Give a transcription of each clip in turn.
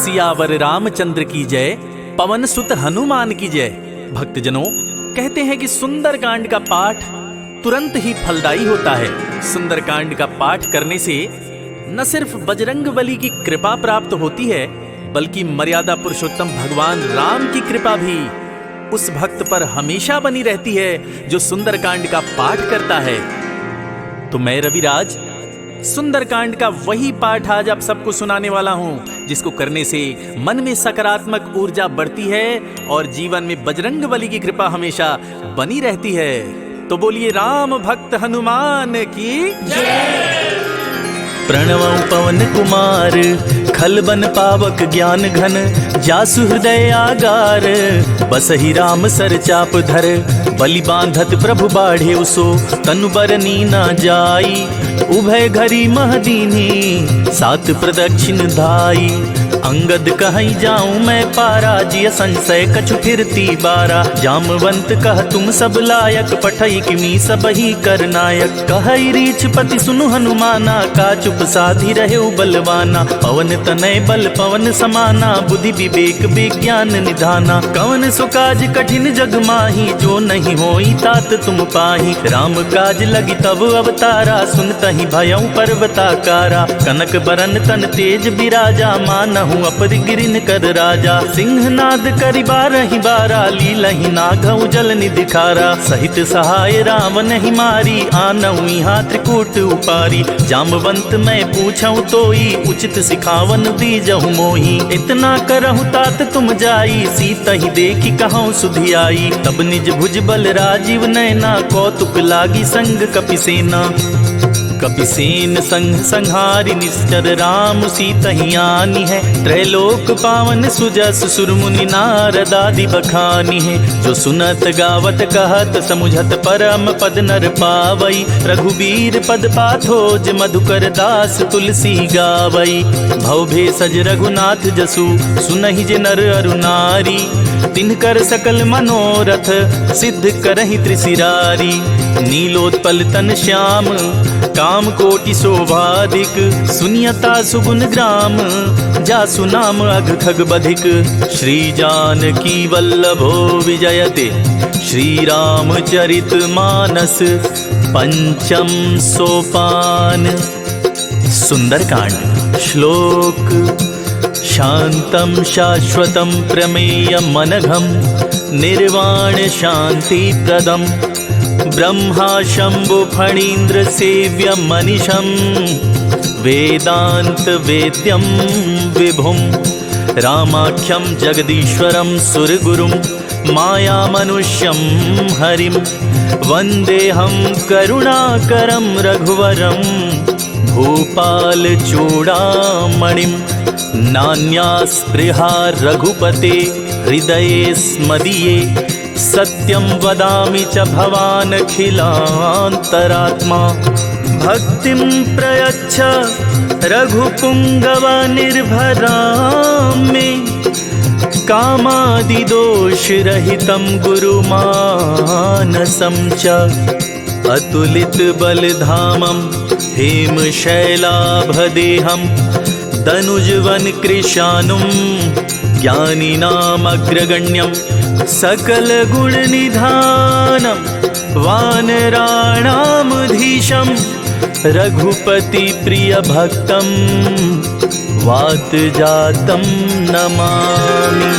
सियावर रामचंद्र की जय, पवन सुत हनुमान की जय। भक्तजनों, कहते हैं कि सुंदरकांड का पाठ तुरंत ही फलदायी होता है। सुंदरकांड का पाठ करने से न सिर्फ बजरंगबली की कृपा प्राप्त होती है, बल्कि मर्यादा पुरुषोत्तम भगवान राम की कृपा भी उस भक्त पर हमेशा बनी रहती है जो सुंदरकांड का पाठ करता है। तो मैं रविराज सुंदरकांड का वही पाठ आज आप सबको सुनाने वाला हूं, जिसको करने से मन में सकारात्मक ऊर्जा बढ़ती है और जीवन में बजरंगबली की कृपा हमेशा बनी रहती है। तो बोलिए राम भक्त हनुमान की जय। प्रणवं पवन कुमार, खलबन पावक ज्ञान घन, जासु हृदय आगार, बसहि राम सर चाप धर, बलि बांधत प्रभु बाढ़े उसो, तनु बरनी न जाई, उभय घरी महदीनी, सात प्रदक्षिण धाई, अंगद कहीं जाऊं मैं पारा, जिय संशय कछु फिरती बारा, जामवंत कह तुम सब लायक, पठई किमी सब ही कर नायक, कहई रीछ पति सुनु हनुमाना, का चुप साधी रहे बलवाना, पवन तनय बल पवन समाना, बुद्धि विवेक विज्ञान निधाना, कवन सो काज कठिन जग माही, जो नहीं होई तात तुम पाही, राम काज लगी तब अवतारा, सुनतहि भयउ पर्वताकारा, कनक बरन तन तेज बिराजा, मानहु अपरिगिरिन कर राजा, सिंहनाद करि बारहि बारा, लीलहि नागउ जल निधिखारा, सहित सहाय राम नहीं मारी, आनऊ यहाँ त्रिकूट उपारी, जामवंत मैं पूछऊं तोई, उचित सिखावन दीजहु मोही, इतना करहु तात तुम जाई, सीता ही देखी कहूँ सुधि आई, तब निज भुज बल राजीव नैना, कौतुक लागी संग कपिसेना, कपिसेन संग संहारि निश्चर, राम सीता ही आनी है, त्रैलोक पावन सुजस सुर मुनि नारद आदि बखानी है, जो सुनत गावत कहत समुझत परम पद नर पावई, रघुबीर पद पाथोज मधुकर दास तुलसी गावई, भव भेषज रघुनाथ जसु, सुनहि जे नर अरु नारी, तिनकर सकल मनोरथ सिद्ध करहि त्रिशिरारी, नीलोत्पल तन श्याम काम कोटि शोभाधिक, सुनियता सुगुन ग्राम, जासु नाम अघ खग बधिक, श्री जानकी वल्लभो विजयते, श्री रामचरित मानस पंचम सोपान। सुंदरकांड श्लोक। शांतं शाश्वतं प्रमेयम् अनघं, निर्वाण शांति प्रदं, ब्रह्मा शंभु फणीन्द्र सेव्य मनीषं, वेदांत वेद्यं विभुं, रामाख्यं जगदीश्वरं सुरगुरुं, माया मनुष्यं हरिं, वन्देऽहं करुणाकरं रघुवरं, भूपाल चूड़ामणिं, नान्यास्पृहा रघुपते हृदये स्मदीये, सत्यं वदामि च भवानखिलान्तरात्मा, भक्तिं प्रयच्छ रघुपुङ्गव निर्भरां मे, कामादिदोषरहितं गुरुमानसं च, अतुलित बलधामं हेमशैलाभदेहं, तनुजवन कृशानुं, ज्ञानिनामग्रगण्यं, सकल गुण निधानं, वानराणामधीशं, रघुपति प्रिय भक्तं, वातजातं नमामि।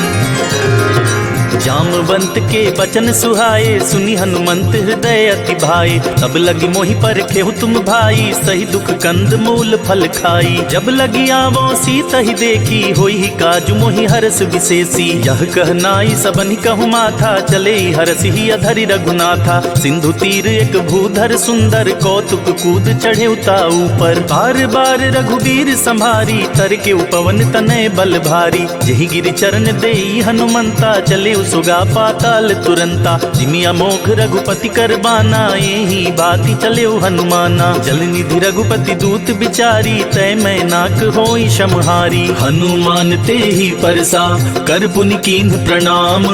जामवंत के बचन सुहाए, सुनी हनुमंत हृदय अति भाए, तब लगी मोहि परखेहु तुम भाई, सही दुख कंद मूल फल खाई, जब लगी आवो सीता ही देखी, होई ही काजु मोहि हरस विशेषी, यह कहनाई सबनि कहु माथा, चले हरस ही अधरि रघुनाथा, सिंधु तीर एक भूधर सुंदर, कौतुक कूद चढ़े उता ऊपर, बार बार रघुबीर संभारी, तर के उपवन तनय बल भारी, जहि गिरि चरण देई हनुमंता, चले सुगा पाताल तुरंता, जिमि अमोघ रघुपति कर बाना, यही बाती चले हनुमाना, जल निधि रघुपति दूत बिचारी, तय मैं नाक होई समहारी, हनुमान ते ही परसा कर पुनि कीन्ह प्रणाम,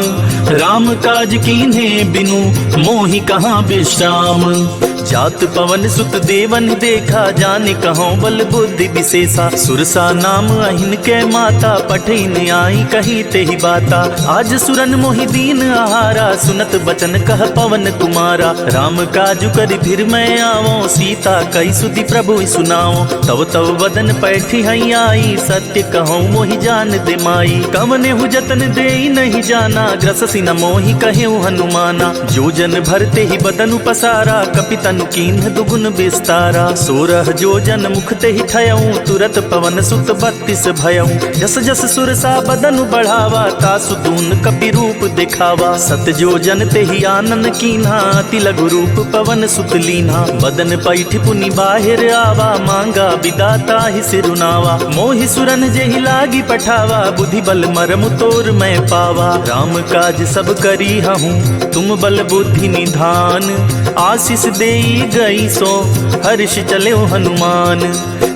राम काज कीन्हे बिनु मोहि कहाँ विश्राम, जात पवन सुत देवन देखा, जाने कहो बल बुद्धि विशेषा। सुरसा नाम अहिन के माता, पठिन आई कही ते ही बाता। आज सुरन मोहि दीन आहारा, सुनत बचन कह पवन कुमारा। राम काजु करि फिर मैं आवो, सीता कई सुधि प्रभु सुनाओ। तव तव वदन पैठी हई आई, सत्य कहूँ मोहि जान दे माई। कवने हु जतन दे नहीं जाना, ग्रससी न मोहि कहे हनुमाना। जो जन भरते ही बदनु पसारा, कपितनु कीन्ह दुगुन विस्तारा। 16 जो जन मुखते ही ठयऊँ, तुरत पवन सुत 32 भयऊँ। जस जस सुरसा बदनु बढ़ावा, तासु दून कपि रूप दिखावा। सत जो जन ते ही आनन कीन्हा, अति लघु रूप पवन सुत लीन्हा। बदन पैठ पुनि बाहिर आवा, मांगा विदाता ही सिरुनावा। मोहि सुरन जेहि लागी पठावा, बुद्धि बल मरमु तोर मैं पावा। राम काज सब करी हूँ, तुम बल बुद्धि निधान। आशीष देई गई सो, हर्ष चले हनुमान।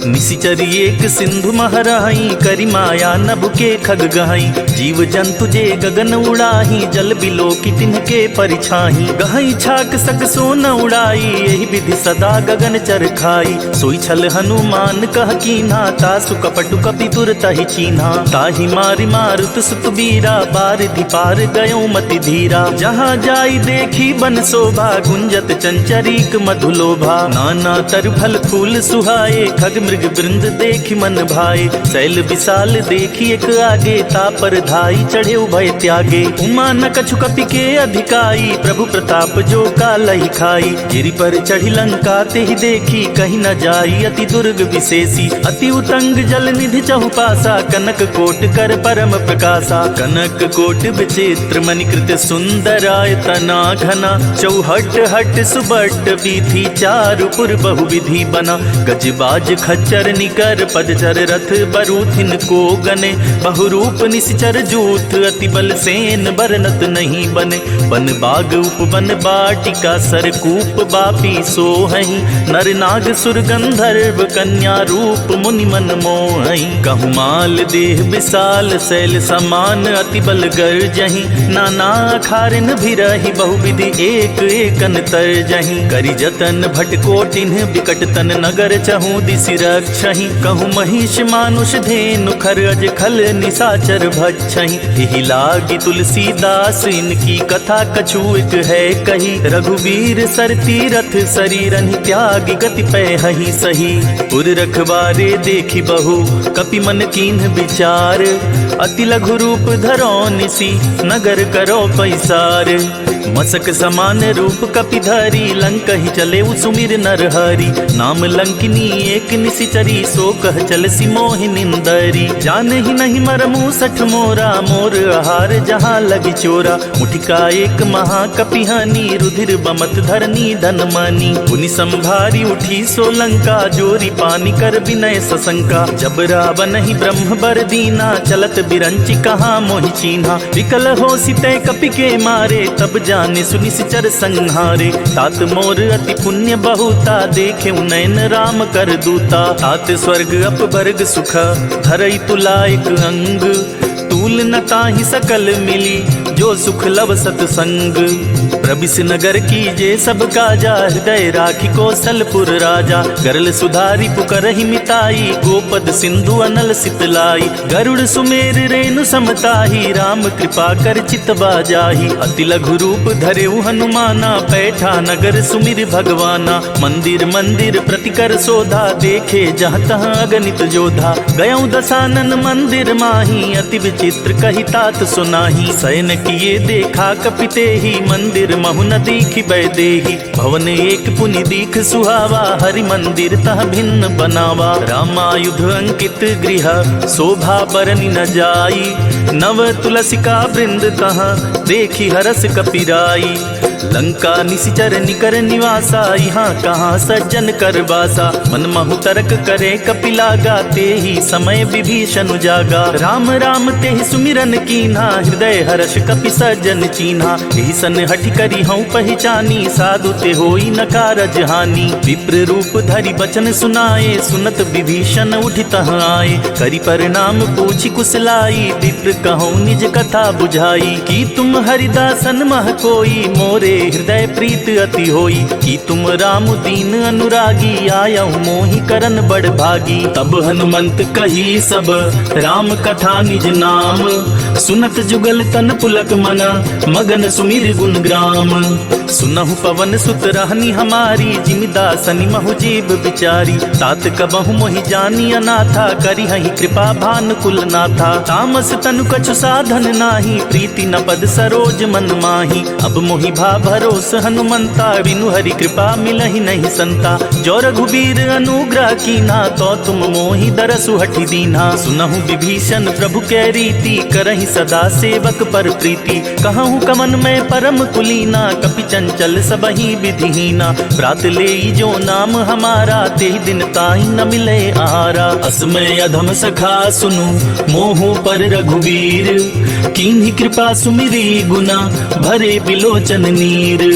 निशिचर एक सिंधु महराई, करी माया नभ के खग गहाई। जीव जंतु जे गगन उड़ाही, जल बिलो की तिनके परिछाही। गहाई छाक सक सो न उड़ाई, यही विधि सदा गगन चर खाई। सोई छल हनुमान कह कीन्हा, तासु कपटु कपि तुरत ही चीन्हा। ताहि मारि मारुत सुत बीरा, बारिधि पार गयो मति धीरा। जहाँ जाई देखी बन शोभा, गुंजत चंचरीक मधुलोभा। नाना तर फल फूल सुहाए, खग मृग वृंद देखी मन भाए। शैल विशाल देखी एक आगे, तापर धाई चढ़े उभय त्यागे। उमा न कछु कपि के अधिकाई, प्रभु प्रताप जो कालहि खाई। गिरि पर चढ़ी लंका ते ही देखी, कहीं न जाई अति दुर्ग विशेषी। अति उतंग जल निधि चहुपासा, कनक कोट कर परम प्रकाशा। कनक कोट विचित्र मणिकृत सुंदरायतना घना। चौहट हट सुबट वीथि, चारुपुर बहुविधि बना। गजबाज खच्चर निकर, पदचर रथ बरूथिन को गने। बहुरूप निश्चर जूथ, अति बल सेन बरनत नहीं बने। बन बाग उपवन बाटिका, सरकूप बापी सोहहि। नर नाग सुर गंधर्व, कन्या रूप मुनि मन मोहहि। कहु माल देह विशाल, शैल समान अति बल गर्जहि। नाना खारिन भिरहि, बहुविधि एक एकन तरजहि। करि जतन भट कोटिन्ह, बिकट तन नगर चहु दिसि रक्षहि। कहु महिष मानुष धेनु, खर अज खल निशाचर भक्षहि। एहि लागी तुलसीदास, इनकी कथा कछु एक है कही। रघुवीर सर तीरथ, शरीरहि त्यागी गति पैहि सही। उर रखबारे देखी बहु, कपि मन कीन्ह विचार। अति लघु रूप धरो निसी, नगर करो पैसार। मसक समान रूप कपि धरी, लंक ही चले सुमिर नर हरि। नाम लंकिनी एक निशिचरी, सो कह चल सी मोहि निंदरी। जान ही नहीं मरमु सठ मोरा, मोर आहार जहाँ लगी चोरा। मुठिका एक महा कपिहानी, रुधिर बमत धरनी धन मानी। पुनि संभारी उठी सो लंका, जोरी पानी कर विनय सशंका। जब रावण ही ब्रह्म बर दीना, चलत बिरंचि कहाँ मोहि चीन्हा। विकल हो सिते कपि के मारे, तब जाने सुनि सिचर संहारे। तात मोर अति पुण्य बहुता, देखे नयन राम कर दूता। तात स्वर्ग अपवर्ग सुख, धरई तुला एक अंग। तूल न ताहि सकल मिली, जो सुख लव सतसंग। प्रबिस नगर कीजे सब काजा, हृदय राखी कौशलपुर राजा। गरल सुधारी पुकरहि मिताई, गोपद सिंधु अनल सितलाई। गरुड़ सुमेर रेणु समताही, राम कृपा कर चितवा जाही। अति लघु रूप धरेउ हनुमाना, पैठा नगर सुमिर भगवाना। मंदिर मंदिर प्रतिकर शोधा, देखे जहाँ तहाँ अगणित जोधा। गयौ दसानन मंदिर माही, अति विचित्र कही तात सुनाही। शयन किए देखा कपिते ही, मंदिर महु न दीखि बैदेही। भवन एक पुनि दीख सुहावा, हरि मंदिर तह भिन्न बनावा। रामायुध अंकित गृह, शोभा बरनि न जाई। नव तुलसिका वृंद तहाँ, देखी हरस कपिराई। लंका निशिचर निकर निवासा, यहाँ कहाँ सज्जन कर बासा। मन महु तर्क करे कपिलागा, ते ही समय विभीषण जागा। राम राम ते ही सुमिरन कीन्हा, हृदय हर्ष कपि सज्जन चीन्हा। एहि सन हठि करी हूँ पहचानी, साधु ते होई न कारज हानि। विप्र रूप धरि बचन सुनाए, सुनत विभीषण उठि तहाँ आए। करि परिणाम पूछि कुशलाई, विप्र कहूँ निज कथा बुझाई। कि तुम हरिदासन मह कोई, मोरे से हृदय प्रीत अति होई, कि तुम राम दीन अनुरागी, आयहु मोहि करन बड़ भागी। तब हनुमंत कही सब राम कथा निज नाम, सुनत जुगल तन पुलक मन, मगन सुमिर गुण ग्राम। सुनहु पवन सुत रहनी हमारी, जिमिदासनि महु जीव बिचारी। तात कबहु मोहि जानी अनाथा, करिहहि कृपा भानुकुल नाथा। तामस तनु कछु साधन नाही, प्रीति न पद सरोज मन माही। अब मोहि भा भरोस हनुमंता, बिनु हरि कृपा मिलहि नहीं संता। जो रघुबीर अनुग्रह कीन्हा, तो तुम मोहि दरसु हठि दीन्हा। सुनहु विभीषण प्रभु कै रीति, करहि सदा सेवक पर प्रीति। कहूँ कमन में परम कुलीना, कपि चंचल सबहि विधिहीना। प्रात लेई जो नाम हमारा, तेहि दिन ताहि न मिले आहारा। असमय अधम सखा सुनु, मोहु पर रघुवीर। कीन्ही कृपा सुमिरी गुना, भरे बिलोचन नीर।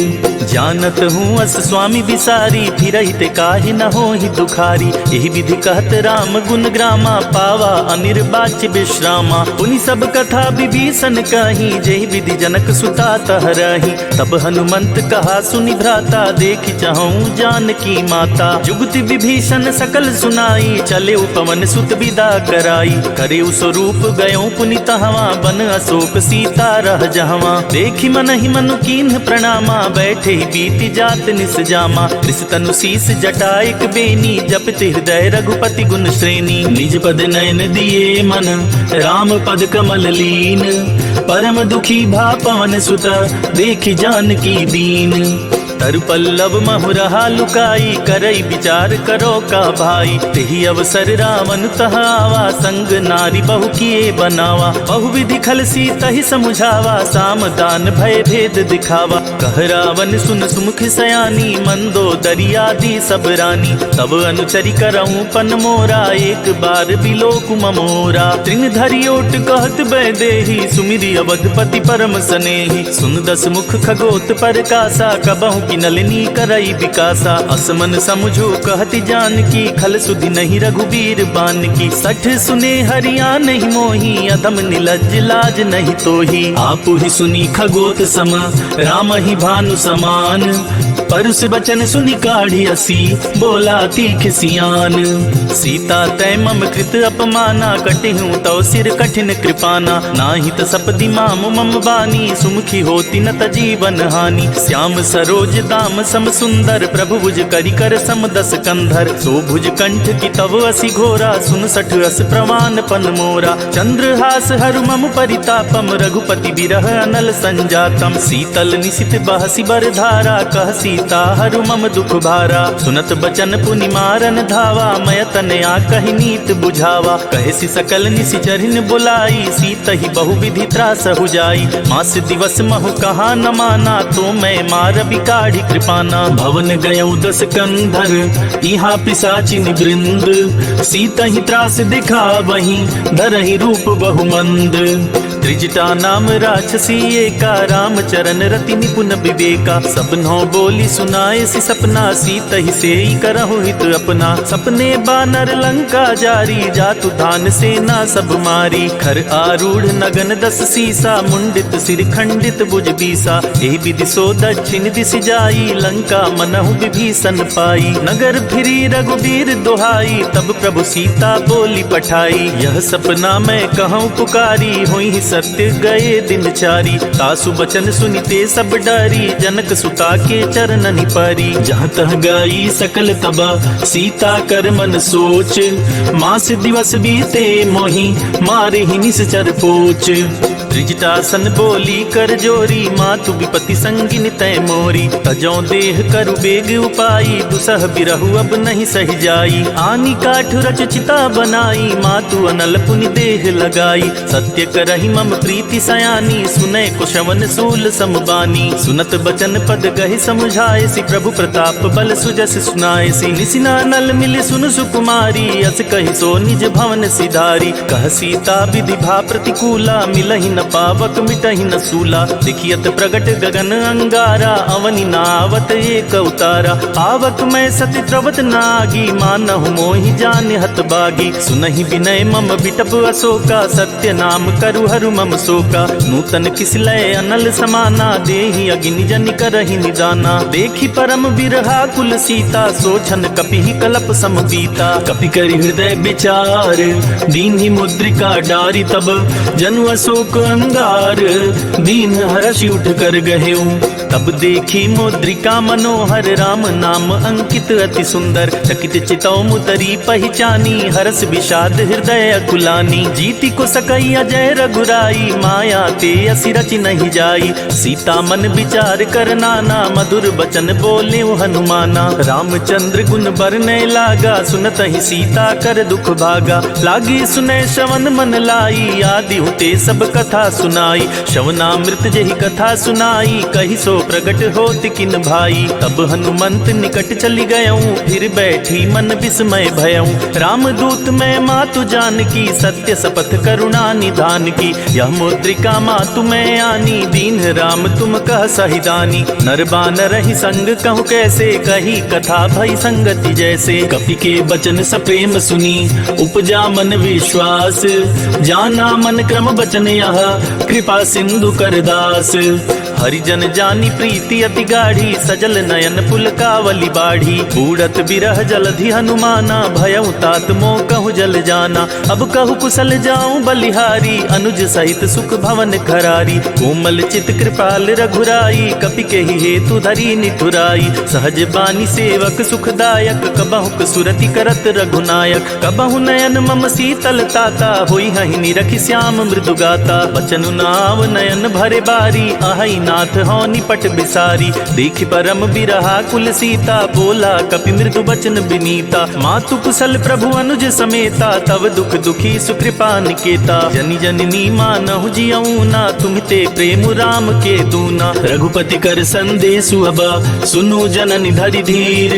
जानत हूँ अस स्वामी विसारी, फिरहि ते काहि न होहि दुखारी। एहि विधि कहत राम गुण ग्रामा, पावा अनिर्वाच्य विश्रामा। पुनि सब कथा विभीषण कही, जेहि विधि जनक सुता तहरहि। तब हनुमंत कहा सुनि भ्राता, देखि चाहूँ जानकी माता। जुगति विभीषण सकल सुनाई, चले पवन सुत विदा कराई। करे स्वरूप गयो पुनि तहवा, बन अशोक सीता रह जहवा। देखि मनहि मनु कीन्ह प्रणामा, बैठे बीति जात निस जामा। त्रिस तनु शीस जटाइक बेनी, जपति हृदय रघुपति गुण श्रेणी। निज पद नयन दिए मन, राम पद कमल लीन। परम दुखी भा पवन सुत, देखि जानकी दीन। तरु पल्लव महु रहा लुकाई, करई विचार करो का भाई। तेहि अवसर रावण तह आवा, संग नारी बहु किए बनावा। बहु विधि खल सीतहि समुझावा, साम दान भय भेद दिखावा। कह रावण सुन सुमुख सयानी, मंदो दरियादी सब रानी। तब अनुचरि करऊँ पन मोरा, एक बार बिलोकु ममोरा। तृण धरि ओट कहत बैदेही, सुमिरि अवधपति परम सनेही। सुन दस मुख खगोत पर कासा, कबहु की नलिनी करई विकासा। असमन समझो कहति जानकी, खल सुधि नहीं रघुबीर बान की। सठ सुने हरिया नहीं मोही, अधम निलज्ज लाज नहीं तोही। आपु ही सुनी खगोत सम, राम ही भानु समान। परुष बचन सुनि काढ़ी असी, बोला तीख सियान। सीता तै मम कृत अपमाना, कटिहूँ तौ सिर कठिन कृपाना। नाहि त सपदि माम मम बानी, सुमुखी होती न त जीवन हानि। श्याम सरोज दाम सम सुंदर, प्रभु भुज करि कर सम दस कंधर। सो भुज कंठ की तव असि घोरा, सुन सठ अस प्रमाण पन मोरा। चंद्रहास हरु मम परितापम, रघुपति बिरह अनल संजातम। शीतल निशित बहसी बर धारा, कह सीता हरु मम दुख भारा। सुनत बचन पुनि मारन धावा, मय तनया कहि नीत बुझावा। कहसी सकल निशि चरिन बुलाई, सीतहि बहु विधि त्रास हो जाई। मास दिवस महु कहा न माना, तो मैं मार बिकाढ़ी कृपाना। भवन गयौ दस कंधर, इहा पिशाचिन वृंद। सीतहि त्रास दिखावहि, धरहि रूप बहुमंद। त्रिजटा नाम राक्षसी एका, राम चरण रति निपुण विवेका। सपनों बोली सुनाए सि सपना, सीतहि सेई करहु हित अपना। सपने बानर लंका जारी, जातु धान सेना सब मारी। खर आरूढ़ नगन दस सीसा, मुंडित सिर खंडित भुज बीसा। एहि विधि सो दक्षिण दिशि जाई, लंका मनहु विभीषण पाई। नगर फिरी रघुबीर दुहाई, तब प्रभु सीता बोली पठाई। यह सपना मैं कहूँ पुकारी, हुई सत्य गए दिन चारी। तासु बचन सुनिते सब डरी, जनक सुता के चरणनि परी। जहाँ तह गई सकल तबा, सीता कर मन सोच। मास दिवस बीते मोहि, मारे ही निश्चर पोच। त्रिजटासन बोली कर जोरी, मातु विपति संगिन तय मोरी। तजौ देह करु बेग उपाई, दुसह बिरहु अब नहीं सह जाई। आनी काठ रच चिता बनाई, मातु अनल पुनि देह लगाई। सत्य करहि मम प्रीति सयानी, सुनै कुशवन सूल समबानी। सुनत बचन पद गहि समझाए सि, प्रभु प्रताप बल सुजस सुनाए सि। निसिना नल मिल सुन सुकुमारी, अस कहि सो निज भवन सिधारी। कह सीता विधि भा प्रतिकूला, मिलहि न न पावक मिटहि न सूला। देखियत प्रगट गगन अंगारा, अवनि नावत एक अवतारा। आवक मैं सति त्रवत नागी, मानहु मोहि जान हत बागी। सुनहि विनय मम बिटप अशोका, सत्य नाम करु हरु मम शोका। नूतन किसलय अनल समाना, देहि अग्नि जन करहि निदाना। देखि परम बिरहा कुल सीता, सोचन कपिहि कलप समबीता। कपि करि हृदय विचार, दीन्हि मुद्रिका डारी। तब जनु अशोक अंगार, दीन हर्षि उठ कर गहेऊ। तब देखी मुद्रिका मनोहर, राम नाम अंकित अति सुंदर। चकित चितौ मुदरी पहचानी, हरस विषाद हृदय अकुलानी। जीति को सकई अजय रघुराई, माया ते असि रचि नहीं जाई। सीता मन विचार कर नाना, मधुर बचन बोले हनुमाना। रामचंद्र गुण बरनय लागा, सुनत ही सीता कर दुख भागा। लागी सुनय श्रवण मन लाई, आदि होते सब कथा सुनाई। श्रवणामृत जहि कथा सुनाई, कही सो प्रगट होत किन भाई। तब हनुमंत निकट चली गयऊं, फिर बैठी मन विस्मय भयऊं। रामदूत मैं मातु जानकी, सत्य शपथ करुणा निधान की। यह मुद्रिका मातु मैं आनी, दीन राम तुम कह सहिदानी। नर बानर ही संग कहूँ कैसे, कही कथा भई संगति जैसे। कपि के बचन सप्रेम सुनी, उपजा मन विश्वास। जाना मन क्रम बचन यह, कृपा सिंधु कर दास। हरिजन जानी प्रीति अति गाढ़ी, सजल नयन पुलकावली बाढ़ी। बूढ़त बिरह जलधि हनुमाना, भयउ तात मोह कहु जल जाना। अब कहु कुशल जाऊं बलिहारी, अनुज सहित सुख भवन खरारी। कोमल चित कृपाल रघुराई, कपि के ही हेतु धरी निठुराई। सहज बानी सेवक सुखदायक, कबहुक सुरति करत रघुनायक। कबहु नयन मम शीतल ताता, होई हहि निरखि श्याम मृदु गाता। बचनु नाव नयन भरे बारी, आहई नाथ हो निपट बिसारी। देखि परम बिरहा कुल सीता, बोला कपि मृदु बचन बिनीता। मातु कुशल प्रभु अनुज समेता, तव दुख दुखी सुकृपा निकेता। जनि जननी मानहु जियऊ ना, तुम ते प्रेम राम के दूना। रघुपति कर संदेशु अब, सुनु जननि धरि धीर।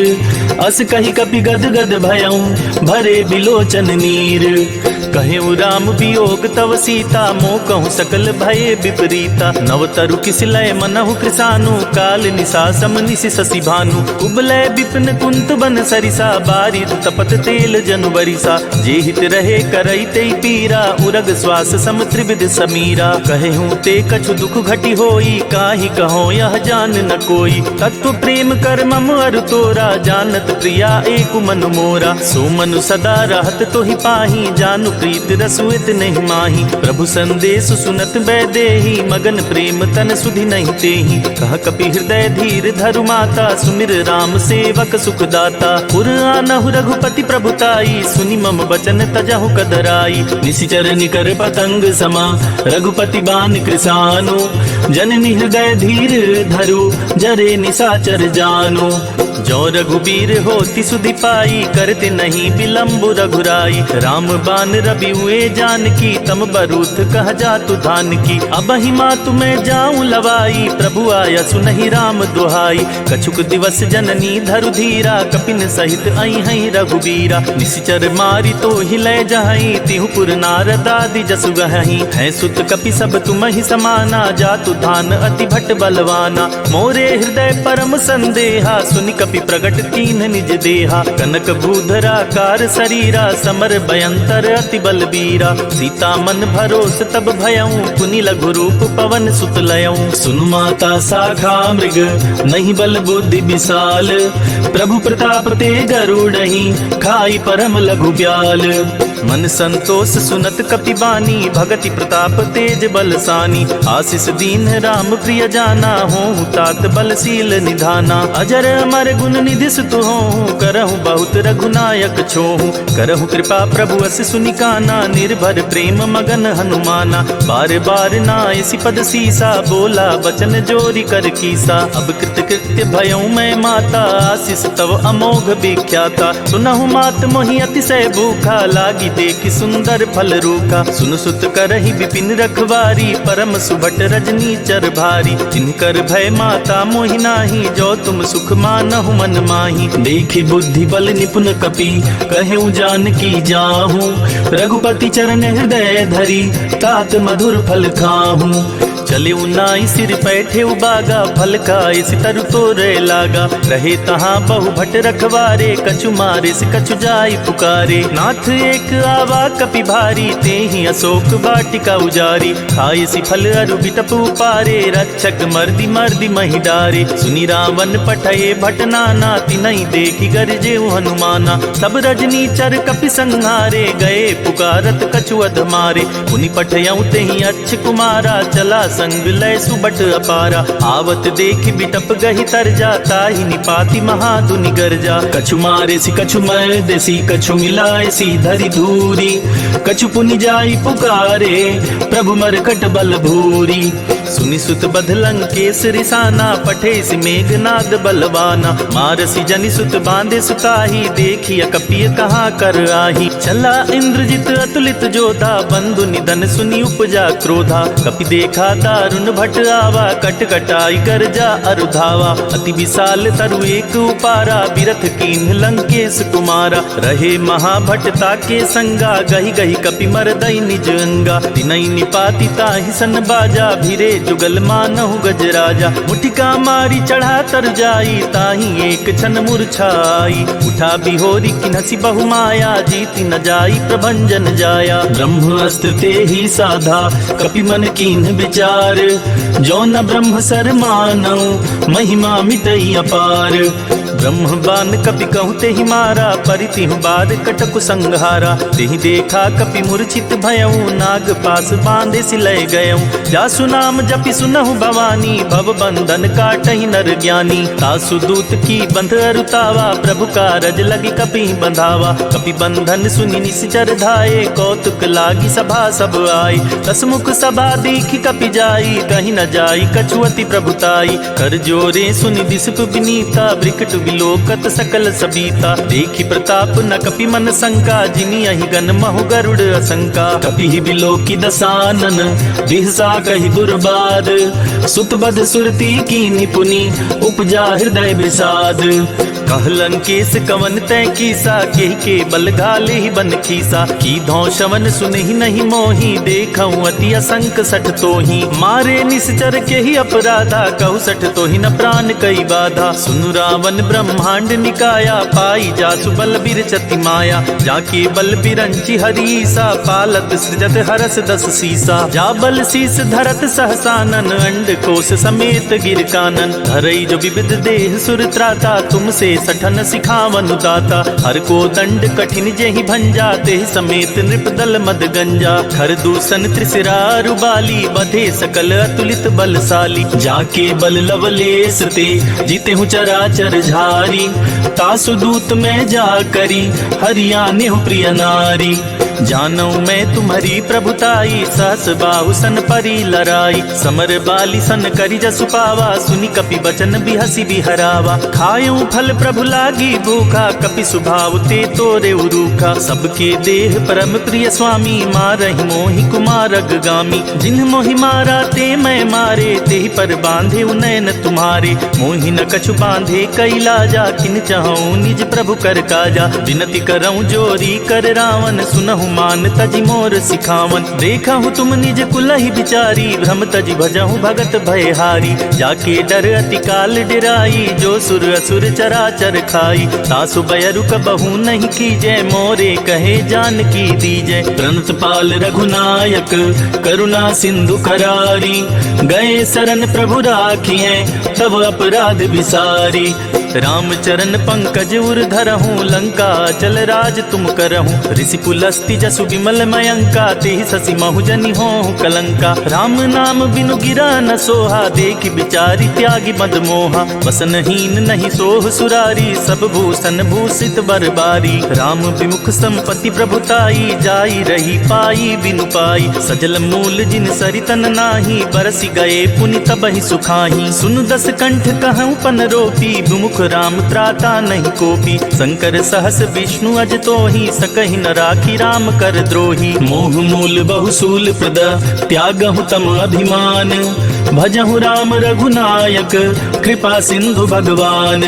अस कहि कपि गद गद भयऊ, भरे बिलोचन नीर। कहेउ राम वियोग तव सीता, मोह कहूँ सकल भये विपरीता। नव तरु किसलय मनहु कृसानु, काल निशा सम निशि शशि भानु। उबलय विपिन कुंत बन सरिसा, बारिद तपत तेल जनु बरिसा। जे हित रहे करई ते पीरा, उरग श्वास सम त्रिविध समीरा। कहेहूँ ते कछु दुख घटी होई, काहि कहो यह जान न कोई। तत्व प्रेम कर मम अरु तोरा, जानत प्रिया एक मन मोरा। सो मनु सदा रहत तोहि पाही, जानु प्रीत रसुइत नहीं माही। प्रभु संदेश सुनत बैदेही, मगन प्रेम तन सुधि नहीं तेही। कह कपि हृदय धीर धरु माता, सुमिर राम सेवक सुखदाता। पुर आनहु रघुपति प्रभुताई, सुनि मम बचन तजहु कदराई। निशिचर निकर पतंग समा, रघुपति बान कृसानु। जननी हृदय धीर धरु, जरे निशाचर जानु। जो रघुबीर होति सुधि पाई, करते नहीं विलम्ब रघुराई। राम बान रवि हुए जानकी, तम बरूथ कह जातु धान की। अब ही मातु मैं जाऊं लवाई, प्रभु आया सुनहि राम दुहाई। कछुक दिवस जननी धरु धीरा, कपिन सहित आई हई रघुबीरा। निशिचर मारी तो हिलय जहई, तिहु पुर नारद आदि जसु गहई। है सुत कपि सब तुम ही समाना, जातु धान अति भट बलवाना। मोरे हृदय परम संदेहा, सुनि कपि प्रगट कीन निज देहा। कनक भूधरा कार शरीरा, समर भयंतर अति बलबीरा। सीता मन भरोस तब भयऊं, पुनि लघु रूप पवन सुत लयऊं। सुनु माता शाखा मृग, नहीं बल बुद्धि विशाल। प्रभु प्रताप ते गरुड़हि, खाई परम लघु ब्याल। मन संतोष सुनत कपि बानी, भगति प्रताप तेज बलसानी। आशीष दीन राम प्रिय जाना, हों तात बलशील निधाना। अजर अमर गुण निधि सुत हों, करहु बहुत रघुनायक छोहु। करहु कृपा प्रभु अस सुनिकाना, निर्भर प्रेम मगन हनुमाना। बार बार नायसि पद सीसा, बोला बचन जोरी कर कीसा। अब कृत कृत्य भयऊं मैं माता, आशीष तव अमोघ विख्याता। सुनहु मात मोहि अतिशय भूखा, लागी देखि सुंदर फल रूखा। सुन सुत करहि विपिन रखवारी, परम सुभट रजनी चर भारी। जिनकर भय माता मोहि नाही, जो तुम सुख मानहु मन माही। देखि बुद्धि बल निपुण कपि, कहूँ जानकी जाहूँ। रघुपति चरण हृदय धरी, तात मधुर फल खाहूँ। चले उनाई सिर पैठे उबागा, फल खाए सितर तोरे लागा। रहे तहाँ बहु भट रखवारे, कछु मारे से कछु जाई पुकारे। नाथ एक आवा कपि भारी, तेहि अशोक वाटिका उजारी। खाए सि फल अरु बिटप उपारे, रक्षक मर्दी मर्दी महि डारे। सुनि रावण पठये भट नाना, तिनहि देखि गरजे हनुमाना। सब रजनी चर कपि संहारे, गए पुकारत कछु अध मारे। मुनि पठयऊ तेहि अच्छ कुमारा, चला संग लय सुबट अपारा। आवत देखि बिटप गहि तरजा, ताहि निपाति महादुनि गर्जा। कछु मारे सी कछु मर्देसी, कछु मिलाए सी धरि धूरी। कछु पुनि जाई पुकारे, प्रभु मरकट बल भूरी। सुनि सुत बध लंकेश रिसाना, पठे सि मेघनाद बलवाना। मारसी जनि सुत बांधे सुताही, देखिय कपिय कहाँ कर आही। चला इंद्रजित अतुलित जोधा, बंधु निधन सुनि उपजा क्रोधा। कपि देखा दारुण भट आवा, कट कटाई गर्जा अरुधावा। अति विशाल तरु एक उपारा, बिरथ कीन्ह लंकेश कुमारा। रहे महाभटता के संगा, गहि गहि कपि मरदई निज अंगा। तिनहि निपाति ताहि सन बाजा, भिरे जुगल मानहु गजराजा। मुठिका मारी चढ़ा तर जाई, ताहि एक क्षण मूर्छाई। उठा बिहोरी किन्हसी बहु माया, जीति न जाई प्रभंजन जाया। ब्रह्म अस्त्र ते ही साधा, कपि मन कीन्ह विचार। जो न ब्रह्म सर मानौ, महिमा मिटई अपार। ब्रह्म बान कपि कहूँ तेहि मारा, परितिहु बार कटकु संहारा। तेहि देखा कपि मूर्छित भयऊ, नाग पास बांधे सिलय गयऊ। जासु नाम जपि सुनहु भवानी, भव बंधन काटहि नर ज्ञानी। तासु दूत की बंध अरुतावा, प्रभु कारज लगी कपि बंधावा। कपि बंधन सुनि निश्चर धाये, कौतुक लागी सभा सब आई। दसमुख सभा देखि कपि जाई, कहीं न जाई कछुअति प्रभुताई। कर जोरे सुनि दिसप विनीता, ब्रिकट विलोकत सकल सबीता। देखि प्रताप न कपि मन शंका, जिमि अहि गन महु गरुड़ असंका। कपि विलोकी दसानन, बिहसा कहि दुर्बाद। सुत बध सुरती की निपुनि, उपजा हृदय विषाद। कह लंकेश कवन तै कीसा, केहि के बल घाले ही बन खीसा। की धौ शवन सुनहि नहीं मोही, देखऊँ अति असंक सठ तोही। मारे निश्चर के ही अपराधा, कहु सठ तोहि न प्राण कई बाधा। सुनु रावण ब्रह्मांड निकाया, पाई जासु बल बिरचति माया। जाके बल बिरंचि हरीसा, पालत सृजत हरस दस सीसा। जा बल शीस धरत सहसानन, अंड कोश समेत गिर कानन। धरई जो विविध देह सुर त्राता, तुमसे सठन सिखावन दाता। हर को दंड कठिन जेहि भंजा, तेहि समेत नृप दल मद गंजा। खर दूषण त्रिशिरा रुबाली, बधे सकल अतुलित बलशाली। जाके बल लवलेश ते, जीतेहु चराचर झारी। तासु दूत में जा करी, हरियाने हूँ प्रिय नारी। जानऊ मैं तुम्हारी प्रभुताई, सहस बाहु सन परी लराई। समर बाली सन करी जसु पावा, सुनि कपि बचन बिहसी बिहरावा। खायूं फल प्रभु लागी भूखा, कपि सुभाव ते तोरे उरूखा। सबके देह परम प्रिय स्वामी, मारहि मोहि कुमारग गामी। जिन्ह मोहि मारा ते मैं मारे, तेहि पर बांधे उनैन तुम्हारे। मोहि न कछु बांधे कैलाजा, किन चाहूं निज प्रभु कर काजा। विनती करऊं जोरी कर रावण, सुनहु मान तजि मोर सिखावन। देखहु तुम निज कुलहि बिचारी, भ्रम तजि भजहु भगत भयहारी। जाके डर अति काल डिराई, जो सुर असुर चराचर खाई। तासु बयरु कबहु नहीं कीजय, मोरे कहे जानकी दीजय। प्रणत पाल रघुनायक, करुणा सिंधु करारी। गए शरण प्रभु राखिए, तब अपराध विसारी। राम चरण पंकज उर धरहूँ, लंका चल राज तुम करहूँ। ऋषि पुलस्ति जसु विमल मयंका, तेहि शशि महु जनि होहु कलंका। राम नाम बिनु गिरा न सोहा, देखि बिचारी त्यागी मद मोहा। वसनहीन नहीं सोह सुरारी, सब भूषण भूषित बरबारी। राम विमुख संपत्ति प्रभुताई, जाई रही पाई बिनु पाई। सजल मूल जिन सरितन नाही, बरसि गए पुनि तबहि सुखाही। सुनु दस कंठ कहूँ पन रोपी, विमुख राम त्राता नहीं कोपी। शंकर सहस विष्णु अज तो ही सकहि न राखी राम कर द्रोही। मोह मूल बहुसूल प्रद त्यागहु तम अभिमान। भजहु राम रघुनायक कृपा सिंधु भगवान।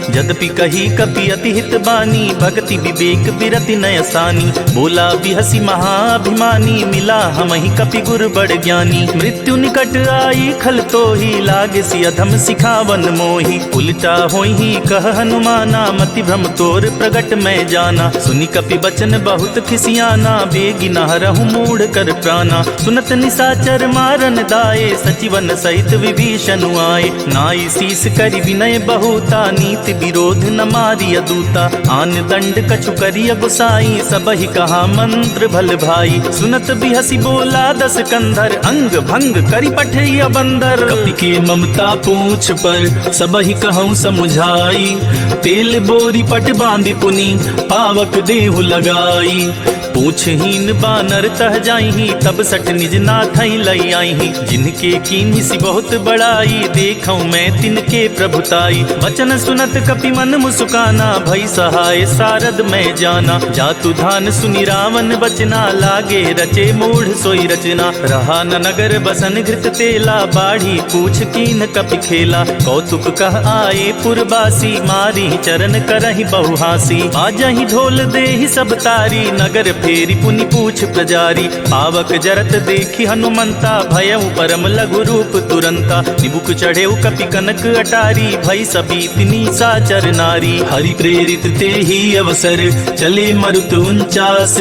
यद्यपि कही कपि अति हित बानी भक्ति विवेक बिरति नयसानी। बोला बिहसी महाभिमानी मिला हमहि कपि गुर बड़ ज्ञानी। मृत्यु निकट आई खल तो ही लागे सि अधम सिखावन मोही। उल्टा होई कह हनुमाना मति भ्रम तोर प्रगट मैं जाना। सुनि कपि बचन बहुत खिसियाना बेगी न हरहु मूढ़ कर प्राणा। सुनत निशाचर मारन दाए सचिवन सहित विभीषण आए। नाई शीस करि विनय बहुता नीति विरोध न मारिय दूता। आन दंड कछु करिय गुसाई सबहि कहा मंत्र भल भाई। सुनत बिहसी बोला दस कंधर अंग भंग करि पठिय बंदर। कपि के ममता पूछ पर सबहि कहूँ समुझाई। तेल बोरी पट बांधि पुनि पावक देहु लगाई। पूछहीन बानर तह जाई तब सठ निज नाथ लई आई। जिनके कीन्ही सी बहुत बड़ाई देखऊं मैं तिनके प्रभुताई। वचन सुनत कपि मन मुस्काना भई सहाय सारद मैं जाना। जातु धान सुनि रावण बचना लागे रचे मूढ़ सोई रचना। रहा न नगर बसन घृत तेला बाढ़ी पूछ कीन कपि खेला। कौतुक कह आए पुरबासी मारी चरण करहि बहुहासी। बाजहि ढोल देहि सब तारी नगर फेरी पुनि पूछ प्रजारी। पावक जरत देखी हनुमंता भयउ परम लघु रूप तुरंता। निबुक चढ़ेउ कपि कनक अटारी भई सभी तिनी साचर नारी। हरि प्रेरित ते ही अवसर चले मरुत 49।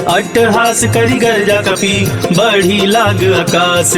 अट्टहास करि गर्जा कपि बढ़ी लाग आकाश।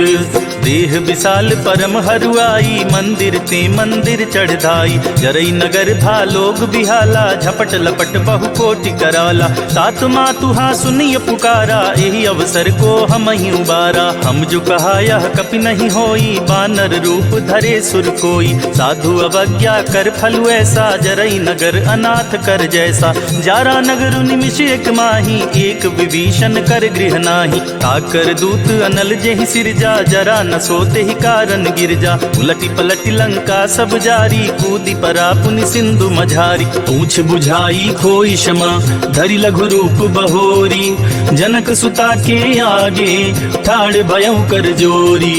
देह विशाल परम हरुआई मंदिर ते मंदिर चढ़ाई। जरई नगर था लोग बिहाला झपट लपट बहु कोटि कराला। तात मातु हाँ सुनिय पुकारा यही अवसर को हम ही उबारा। हम जो कहा यह कपि नहीं होई बानर रूप धरे सुर कोई। साधु अवज्ञा कर फलु ऐसा जरई नगर अनाथ कर जैसा। जारा नगर निमिष एक माही एक विभीषण कर गृह नाही। ताकर दूत अनल जेहि सिरजा जरा न सोते ही कारण गिरजा। उलटी पलटी लंका सब जारी कूदी परा पुनि सिंधु मझारी। पूछ बुझाई खोई क्षमा धरि लघु रूप बहोरी। जनक सुता के आगे ठाड़ भयउ कर जोरी।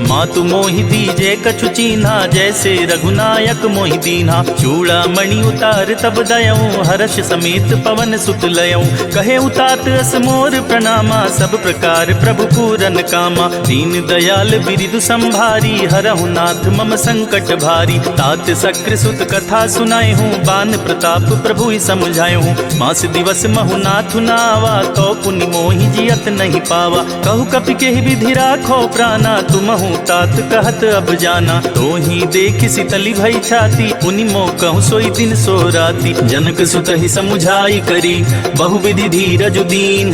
मातु मोहि दीजे कछु चीन्हा जैसे रघुनायक मोहि दीन्हा। चूड़ा मणि उतार तब दयऊं हर्ष समेत पवन सुत लयऊं। कहे उतात अस मोर प्रणामा सब प्रकार प्रभु पूरन कामा। दीन दयाल बिरिदु संभारी हरहु नाथ मम संकट भारी। तात सक्र सुत कथा सुनाए हूँ बान प्रताप प्रभु ही समझाए हूँ। मास दिवस महु नाथ नावा तो पुनि मोहि जियत नहीं पावा। कहु कपि केहि विधि राखो प्राणा तुमहु तात कहत अब जाना। तो ही देख सितली भई छाती पुनि मो कहूँ सोई दिन सो राती। जनक सुत ही समुझाई करी बहुविधि धीरज दीन।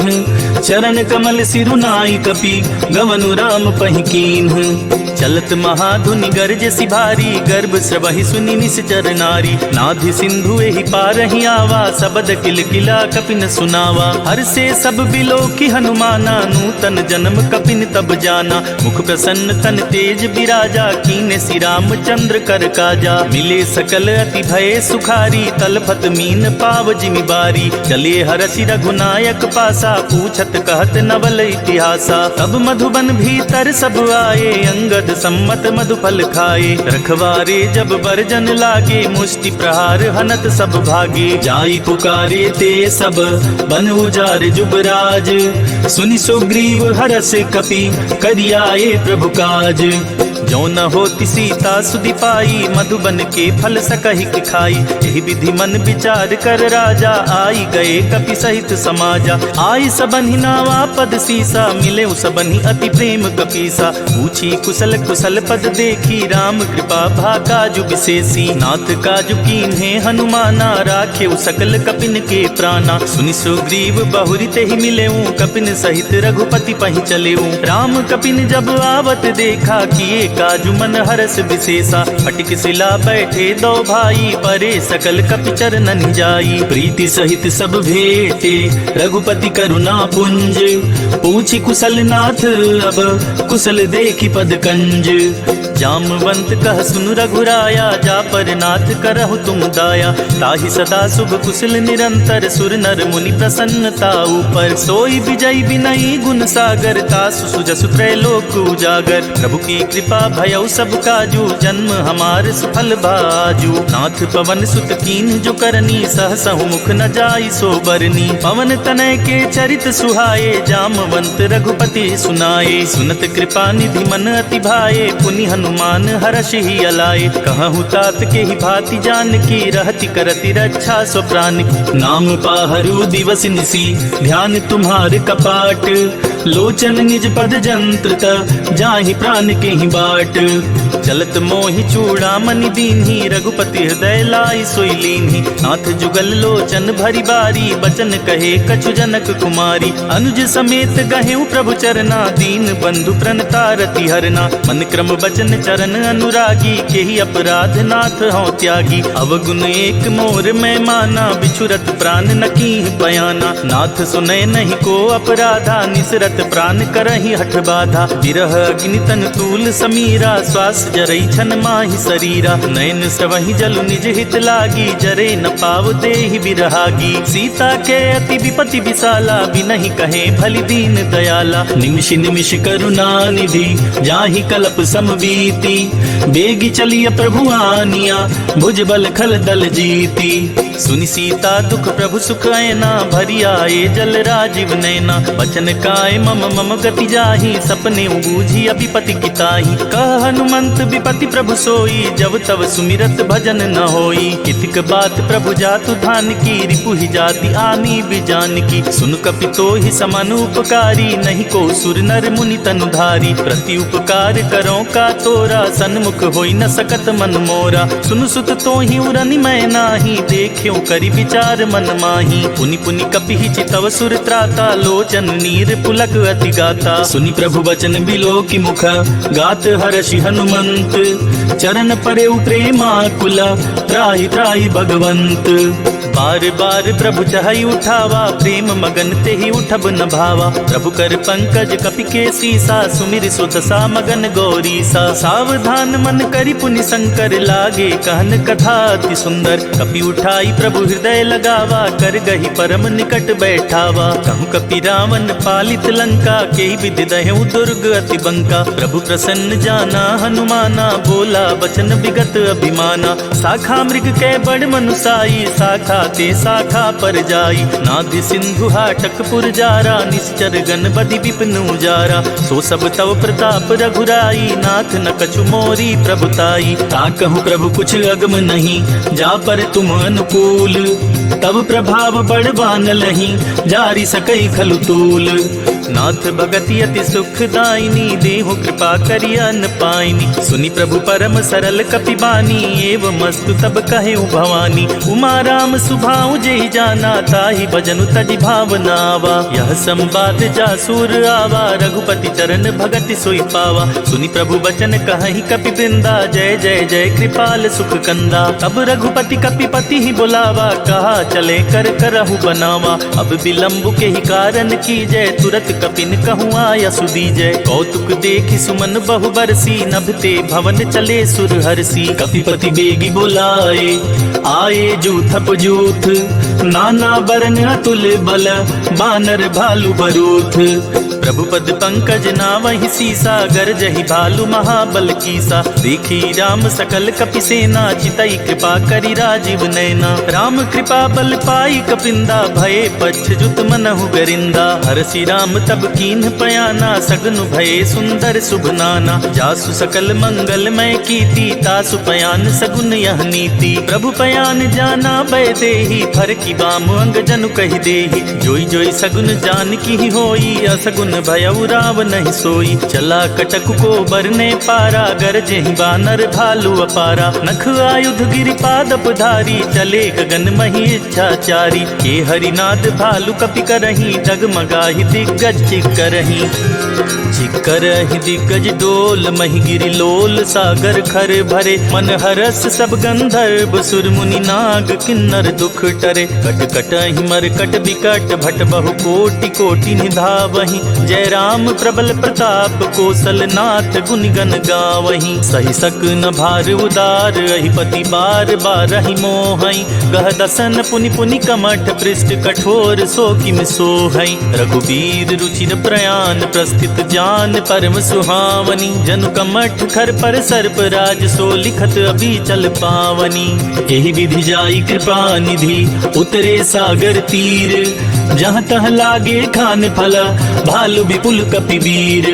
चरण कमल सिरुनाई कपि गवनु राम पहि कीन्ह। चलत महाधुनि गर्ज सिभारी गर्भ स्रवहि सुनि निश्चर नारी। नाधि सिंधु एहि पारहि आवा सबद किल किला कपिन सुनावा। हर से सब बिलो की हनुमाना नूतन जन्म कपिन तब जाना। मुख प्रसन्न तन तेज बिराजा कीने श्री रामचंद्र कर काजा। मिले सकल अति भय सुखारी तलफत मीन पाव जिमि बारी। चले हरषि रघुनायक पासा पूछत कहत नवल इतिहासा। तब मधुबन भीतर सब आए अंगद सम्मत मधुफल खाए। रखवारे जब बरजन लागे मुष्टि प्रहार हनत सब भागे। जाई पुकारे ते सब बन उजार जुबराज। सुनि सुग्रीव हरष कपि करियाए प्रभु काज। जो न होती सीता सुधि पाई मधुबन के फल सकहि खाई। यही विधि मन विचार कर राजा आई गए कपि सहित समाजा। आई सबनि नावा पद सीसा मिले सबनि अति प्रेम कपीसा। पूछी कुशल कुशल पद देखी राम कृपा भाकाजु विशेषी। नाथ काजु कीन्हे हनुमाना राखे सकल कपिन के प्राणा। सुनि सुग्रीव बहुरी ते ही मिलेऊ कपिन सहित रघुपति पहि चलेऊ। राम कपिन जब आवत देखा किए काजु मन हरस विशेषा। फटिक शिला बैठे दो भाई, परे सकल कपि चरणन जाई। प्रीति सहित सब भेटे रघुपति करुणा पुंज, पूछी कुशल नाथ अब कुशल देखी पद कंज। जामवंत कह सुन रघुराया, जा पर नाथ करहु तुम दाया। ताहि सदा शुभ कुशल निरंतर, सुर नर मुनि प्रसन्नता ऊपर। सोई विजय विनयी गुण सागर, तासु सुजसु त्रैलोक उजागर। प्रभु की कृपा भयउ सब काजू, जन्म हमार सुफल बाजू। नाथ पवन सुत कीन जो करनी, सहसहु मुख न जाई सो बरनी। पवन तनय के चरित सुहाए, जामवंत रघुपति सुनाए। सुनत कृपा निधि मन अति भाए, पुनि हनुमान हर्ष ही अलाए। कहूँ तात के ही भांति जान की, रहति करति रक्षा सो प्राण की। नाम पाहरु दिवस निसी, ध्यान तुम्हार कपाट। लोचन निज पद जंत्रता, जाहि प्राण के ही बाट। चलत मोहि चूड़ामणि दीन्ही, रघुपति हृदय लाई सोई लीन्ही। नाथ जुगल लोचन भरी बारी, बचन कहे कछु जनक कुमारी। अनुज समेत गहेउ प्रभु चरना, दीन बंधु प्रणतारति हरना। मन क्रम बचन चरण अनुरागी, केहि अपराध नाथ हौं त्यागी। अवगुण एक मोर मैं माना, बिछुरत प्राण न कीह बयाना। नाथ सुनय नहीं को अपराधा, निसरत प्राण करहि हठ बाधा। विरह अग्नि तन तूल समीरा, श्वास जरई छन माहि शरीरा। नयन स्रवहि जलु निज हित लागी, जरे न पाव देहि बिरहागी। सीता के अति विपति विशाला, बिनहि कहे भलि दीन दयाला। निमिष निमिष करुणा निधि, जाहि कल्प समबीति। बेगी चलिय प्रभु आनिया, भुज बल खल दल जीती। सुनि सीता दुख प्रभु सुख ऐना, भरी आए जल राजीव नैना। बचन काय मम मम गति जाहि, सपने बूझी अभिपति किताहि। कह हनुमंत विपति प्रभु सोई, जब तब सुमिरत भजन न होई। कितिक बात प्रभु जातु धान की, रिपु ही जाति आनी बिजान की। सुन कपि तोहि समान उपकारी, नहीं को सुर नर मुनि तनुधारी। प्रति उपकार करो का तोरा, सन्मुख होई न सकत मन मोरा। सुन सुत तोहि उरनि मैं नाही, देख्यो करि विचार मन माही। पुनि पुनि कपि चितव सुर त्राता, लोचन नीर पुलक अति गाता। सुनि प्रभु बचन बिलो की मुख, गात हर्षि हनुमंत। चरण परे प्रेमाकुला, त्राहि त्राहि भगवंत। बार बार प्रभु चहई उठावा, प्रेम मगन ते ही उठब न भावा। प्रभु कर पंकज कपि के सीसा, सुमिर सुत सा मगन गौरीसा। सावधान मन करि पुनि शंकर, लागे कहन कथा अति सुंदर। कपि उठाई प्रभु हृदय लगावा, कर गही परम निकट बैठावा। कहूँ कपि रावण पालित लंका, के विधि दहेउ दुर्ग अति बंका। प्रभु प्रसन्न जाना हनुमाना, बोला बचन विगत अभिमाना। शाखा मृग के बड़ मनुसाई, शाखा ते शाखा पर जाई। नाधि सिंधु हाटक पुरजारा, निश्चर गण बधि विपिन उजारा। सो सब तव प्रताप रघुराई, नाथ न कछु मोरी प्रभुताई। ताकहु प्रभु कुछ अगम नहीं, जा पर तुम अनुकूल। तब प्रभाव बड़वान लही, जारी सकई खलु तूल। नाथ भगति अति सुखदायिनी, देहु कृपा करि अन पाइनी। सुनि प्रभु परम सरल कपि बानी, एवं मस्तु तब कहेउ भवानी। उमा राम सुभाउ जेहि जाना, ताहि भजनु तजि भावनावा। यह संवाद जासुर आवा, रघुपति चरण भगति सोई पावा। सुनि प्रभु बचन कहहि कपि वृंदा, जय जय जय कृपाल सुख कंदा। तब रघुपति कपिपति ही बुलावा, कहा चले कर करहु बनावा। अब विलंब के ही कारण की जय, तुरत कपिन कहूँ आया सुदीजय। कौतुक देखि सुमन बहु बरसी, नभते भवन चले सुर हरसी। कपिपति बेगी बुलाए, आए जूथप जूथ। नाना बरन अतुल बल, बानर भालु बरूथ। प्रभु पद पंकज नावहि सीसा, गरजहि भालु महाबल कीसा। देखी राम सकल कपि सेना, चितई कृपा करि राजीव नैना। राम कृपा बल पाई कपिंदा, भये पच्छजुत मनहु गरिंदा। हरसि राम तब कीन्ह पयाना, सगनु भये सुंदर शुभ नाना। जासु सकल मंगल मय कीर्ति, तासु पयान सगुन यह नीति। प्रभु पयान जाना भय देहि, फर की बाम अंग जनु कहि देहि। जोई जोई सगुन जान की होई, असगुन भयउ राव नहीं सोई। चला कटक को बरने पारा, गरजे बानर भालू अपारा। नख आयुध गिरिपादप धारी, चले गगन मही इच्छाचारी। के हरिनाद भालु कपि करही, डगमगाहि दिग्गज चिक्करही। चिक्करहि दिग्गज डोल, मही गिरि लोल सागर खर भरे। मन हरस सब गंधर्व, सुर मुनि नाग किन्नर दुख टरे। कट कटहि मरकट बिकट, भट बहु कोटि कोटि निधावहि। जय राम प्रबल प्रताप, कौशल नाथ गुणगन गावहि। सहि सक न भार उदार, अहिपति बार बारहि मोहई। गह दसन पुनि पुनि कमठ, पृष्ठ कठोर सो किम सोहई। रघुबीर रुचिर प्रयाण, प्रस्थित जान परम सुहावनी। जनु कमठ खर पर सर्प राज, सो लिखत अभी चल पावनी। एहि विधि जाई कृपा निधि, उतरे सागर तीर। जहाँ तह लागे खान फल, भालु विपुल कपिवीर।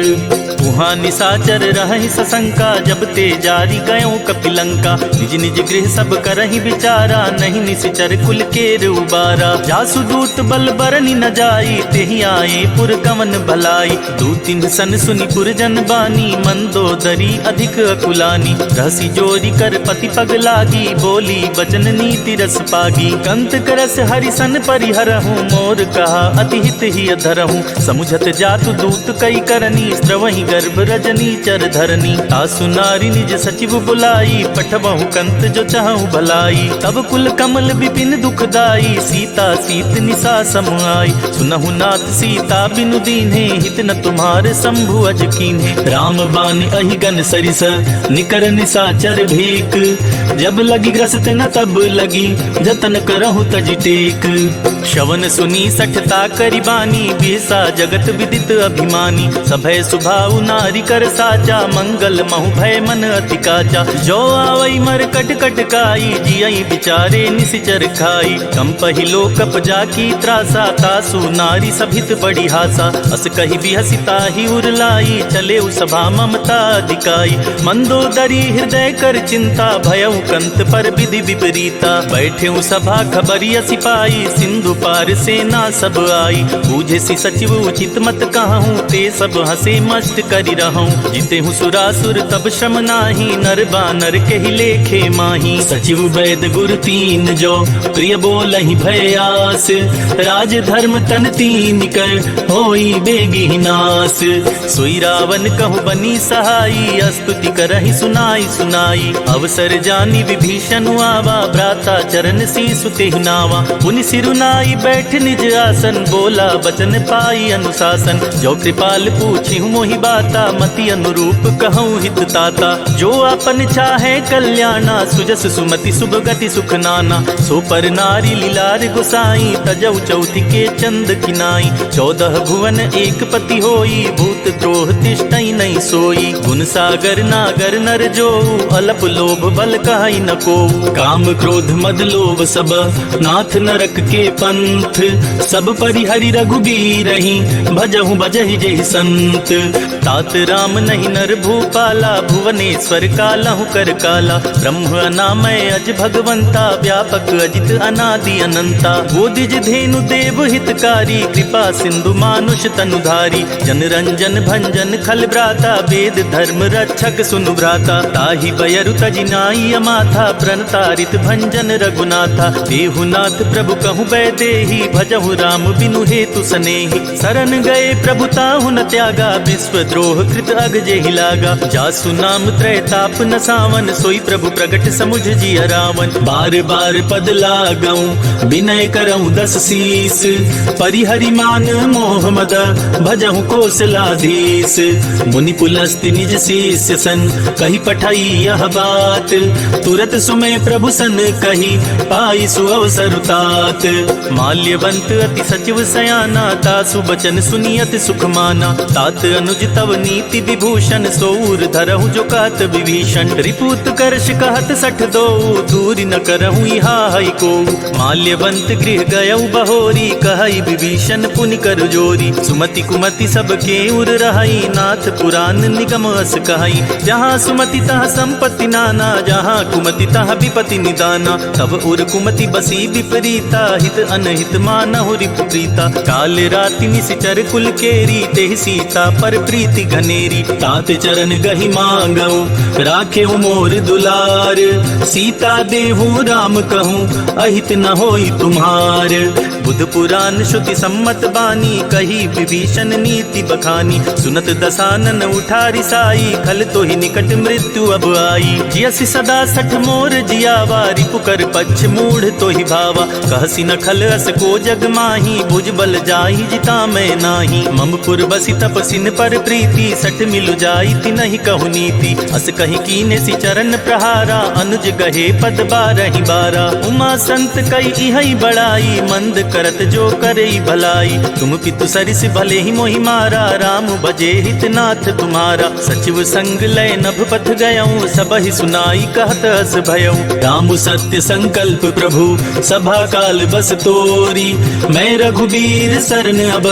वहाँ निशाचर रहहि सशंका, जब ते जारी गयों कपिलंका। निज निज गृह सब करहि विचारा, नहीं निश्चर कुल केर उबारा। जासु दूत बल बरनि न जाई, तेहि आए पुर कवन भलाई। दूतिन सन सुनि पुरजन बानी, मंदोदरी अधिक अकुलानी। रहसी जोरी कर पति पग लागी, बोली बचन नीति रस पागी। कंत करस हरिसन परिहरहूँ, मोर कहा अति हित ही अधरहूँ। समुझत जातु दूत कई करनी, स्त्रवहि गर्भ रजनी चर धरनी। तासु नारी निज सचिव बुलाई, पठबहु कंत जो चाहूं भलाई। तब कुल कमल विपिन दुखदाई, सीता सीत निसा समुआई। सुनहु नाथ सीता बिनु दीन्हे, हित न तुम्हारे शंभु अज कीन्हे। राम बान अहिगन सरिस, निकर निसाचर भेक। जब लगी ग्रस्त न तब लगी, जतन करहु तज टेक। श्रवण सुनी सठता करिबानी, बिहसा जगत विदित अभिमानी। सभय सुभाउ नारी कर साचा, मंगल महु भय मन अति काचा। जो आवई मर कट कटकाई, जियई बिचारे निसिचर खाई। कंपहि लोकप जाकी त्रासा, तासु नारी सभित बड़ी हासा। अस कहि बिहसिता ही उरलाई, चले सभा ममता दिकाई। मंदोदरी हृदय कर चिंता, भयउ कंत पर विधि विपरीता। बैठे सभा खबरिया सिपाही, सिंधु पार सेना सब आई। बूझे सी सचिव उचित मत कहूँ, ते सब हंसे मस्त करि रहूं। जिते हूँ सुरासुर तब श्रम नाही, नर बानर के ही लेखे माही। सचिव वैद गुर तीन जो, प्रिय बोलहि भय आस। राज धर्म तन तीन कर, होई बेगी नास। सोई रावण कहु बनी सहाई, स्तुति करहि सुनाई सुनाई। अवसर जानी विभीषण आवा, भ्राता चरण शीसु तेहि नावा। पुनि सिरुनाई बैठ निज आसन, बोला बचन पाई अनुशासन। जो कृपाल पूछी मोहि बाता, मति अनुरूप कहूँ हित ताता। जो अपन चाहे कल्याणा, सुजस सुमति शुभ गति सुख नाना। सो पर नारी लीलार गुसाई, तजौ चौथि के चंद किनाई। 14 भुवन एक पति होई, भूत द्रोह तिष्ठई नहीं सोई। गुण सागर नागर नर जो, अलप लोभ बल कहाई न को। काम क्रोध मद लोभ सब, नाथ नरक के पंथ। सब परिहरि रघुबीरहि, भजहु बजहि जेहि संत। तात राम नहीं नर भूपाला, भुवनेश्वर कालहु कर काला। ब्रह्म अनामय अज भगवंता, व्यापक अजित अनादि अनंता। गोदिज धेनु देव हितकारी, कृपा सिंधु मानुष तनुधारी। जन रंजन भंजन खल भ्राता, वेद धर्म रक्षक सुनु भ्राता। ताहि बयरु तजि नाई अमाथा, प्रणतारित भंजन रघुनाथा। देहुनाथ प्रभु कहु बैदेहि, भजहु राम बिनु हेतु सनेहि। शरण गए प्रभु ताहु न त्यागा, विश्व द्रोह कृत अग जेहि लागा। जासु नाम त्रैताप न सावन, सोई प्रभु प्रगट समुझ जिय रावण। बार बार पद लागऊं, विनय करऊं 10 शीस। परिहरि मान मोह मद, भजहु कौशलाधीश। मुनि पुलस्त्य निज शिष्य सन, कही पठाई यह बात। तुरत सुमय प्रभु सन कही, पाई सुअवसर तात। माल्यवंत अति सचिव सयाना, तासु बचन सुनियत सुख माना। तात अनुज तव नीति विभूषण, सोऊर धरहु जो कहत विभीषण। रिपुत करश कहत सठ दो, दूरी न करहु इहा हई को। माल्यवंत गृह गयउ बहोरी, कहई विभीषण पुनि कर जोरी। सुमति कुमति सबके उर रहई, नाथ पुराण निगम अस कहई। जहाँ सुमति तहाँ संपत्ति नाना, जहाँ कुमति तहाँ विपति निदाना। तब उर कुमति बसी विपरीता, हित अनहित मानहु रिपु प्रीता। काल राति निशिचर कुल केरी, तेहि सीता पर प्रीति घनेरी। तात चरण गहि मांगऊ, राखे मोर दुलार। सीता देहु राम कहूँ, अहित न होई तुम्हार। बुध पुराण श्रुति सम्मत बानी, कही विभीषण नीति बखानी। सुनत दसानन उठारी साई, खल तो ही निकट मृत्यु अब आई। जियसि सदा सठ मोर जियावा, रिपुकर पक्ष मूढ़ तो ही भावा। कहसी न खल अस को जग माही, भुज बल जाहि जिता मैं नाही। ममपुर बसी तपसिन पर प्रीति, सठ मिलु जाई ति नहीं कहु नीति। अस कहि कीने सि चरण प्रहारा, अनुज गहे पद बारहि बारा। उमा संत कई इहई बड़ाई, मंद करत जो करई भलाई। तुम पितु सरिस भले ही मोहि मारा, राम भजे हित नाथ तुम्हारा। सचिव संग लय नभ पथ गयऊँ, सबहि सुनाई कहत अस भयऊँ। राम सत्य संकल्प प्रभु, सभा काल बस तोरी। मैं रघुबीर सरन अब,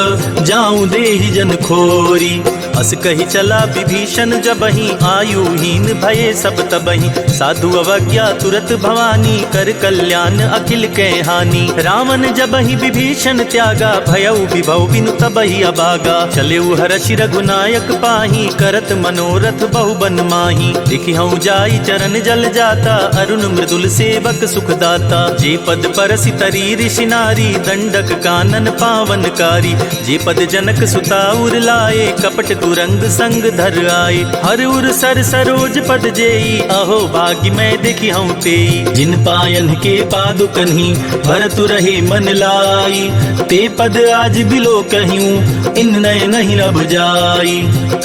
जाऊं देहि जन खोरी। अस कही चला विभीषण जबहि, आयुहीन भये सब तबहि। साधु अवज्ञा तुरत भवानी, कर कल्याण अखिल कै हानि। रावण जबहि विभीषण त्यागा, भयउ विभव बिनु तबहि अभागा। चलेउ हरषि रघुनायक पाही, करत मनोरथ बहु बन माही। लिखिहउँ जाई चरण जल जाता, अरुण मृदुल सेवक सुखदाता। जे पद परसि तरी ऋषि नारी, दंडक कानन पावनकारी। जे पद जनक सुता उर लाए, कपट तुरंग संग धर आए। हर उर सर सरोज पद जेई, अहो भाग्य मैं देखिहउँ तेई। जिन पायन के पादुकन्हि, भरतु रहे मन लाई। ते पद आज बिलो कहियूं, इन नय नहीं रब जाई।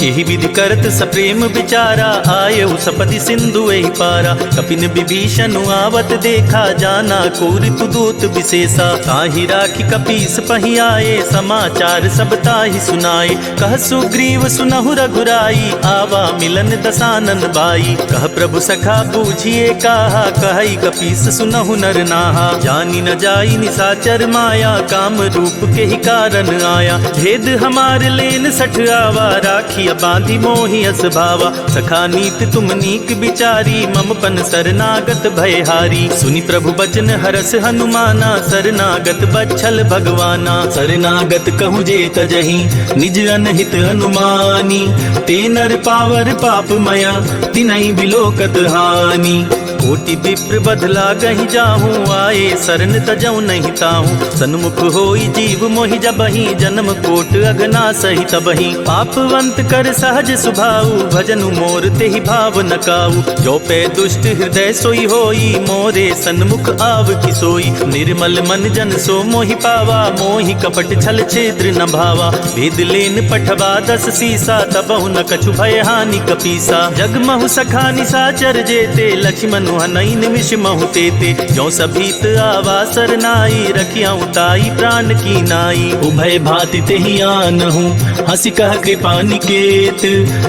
एहि विधि करत सप्रेम विचारा, आयउ सपति सिंधु एहि पारा। कपिन विभीषण आवत देखा, जाना को ऋतु दूत विशेषा। ताहि राखी कपीस पहि आए, समाचार सब ताहि सुनाए। कह सुग्रीव सुनहु रघुराई, आवा मिलन दसानन बाई। कह प्रभु सखा बूझिए काहा, कहई कपीस सुनहु नर नाहा। जानी न जाई निसाचर माया, काम रूप के ही कारण आया। भेद हमार लेन सठ आवा, राखिया बांधी मोहि अस भावा। सखा नीत तुम नीक विचारी, मम पन शरणागत भयहारी। सुनि प्रभु बचन हरस हनुमाना, शरणागत बच्छल भगवाना। शरणागत कहूँ जे तजहि, निज अनहित अनुमानी। ते नर पावर पाप मया, तिनहि बिलोकत हानि। कोटि विप्र बदला गहि जाहूँ, आए शरण तजऊ नहीं ताहूँ। सन्मुख होई जीव मोहि जबहि, जन्म कोट अगना सही तबहि। पापवंत कर सहज सुभाऊ, भजनु मोर तेहि भाव न काऊ। जो पे दुष्ट हृदय सोई होई, मोरे सन्मुख आव किसोई। निर्मल मन जन सो मोहि पावा, मोहि कपट छल छेद्र न भावा। भेद लेन पठवा दस सीसा, तबहु न कछु भय हानि कपीसा। जगमहु सखा निसाचर जेते, लक्ष्मण हनई निमिष महु तेते। जो सभीत आवा सरनाई, रखियाऊँ ताई प्राण की नाई। उभय भाति तेहि आनहु, हंसी कह कृपा निकेत।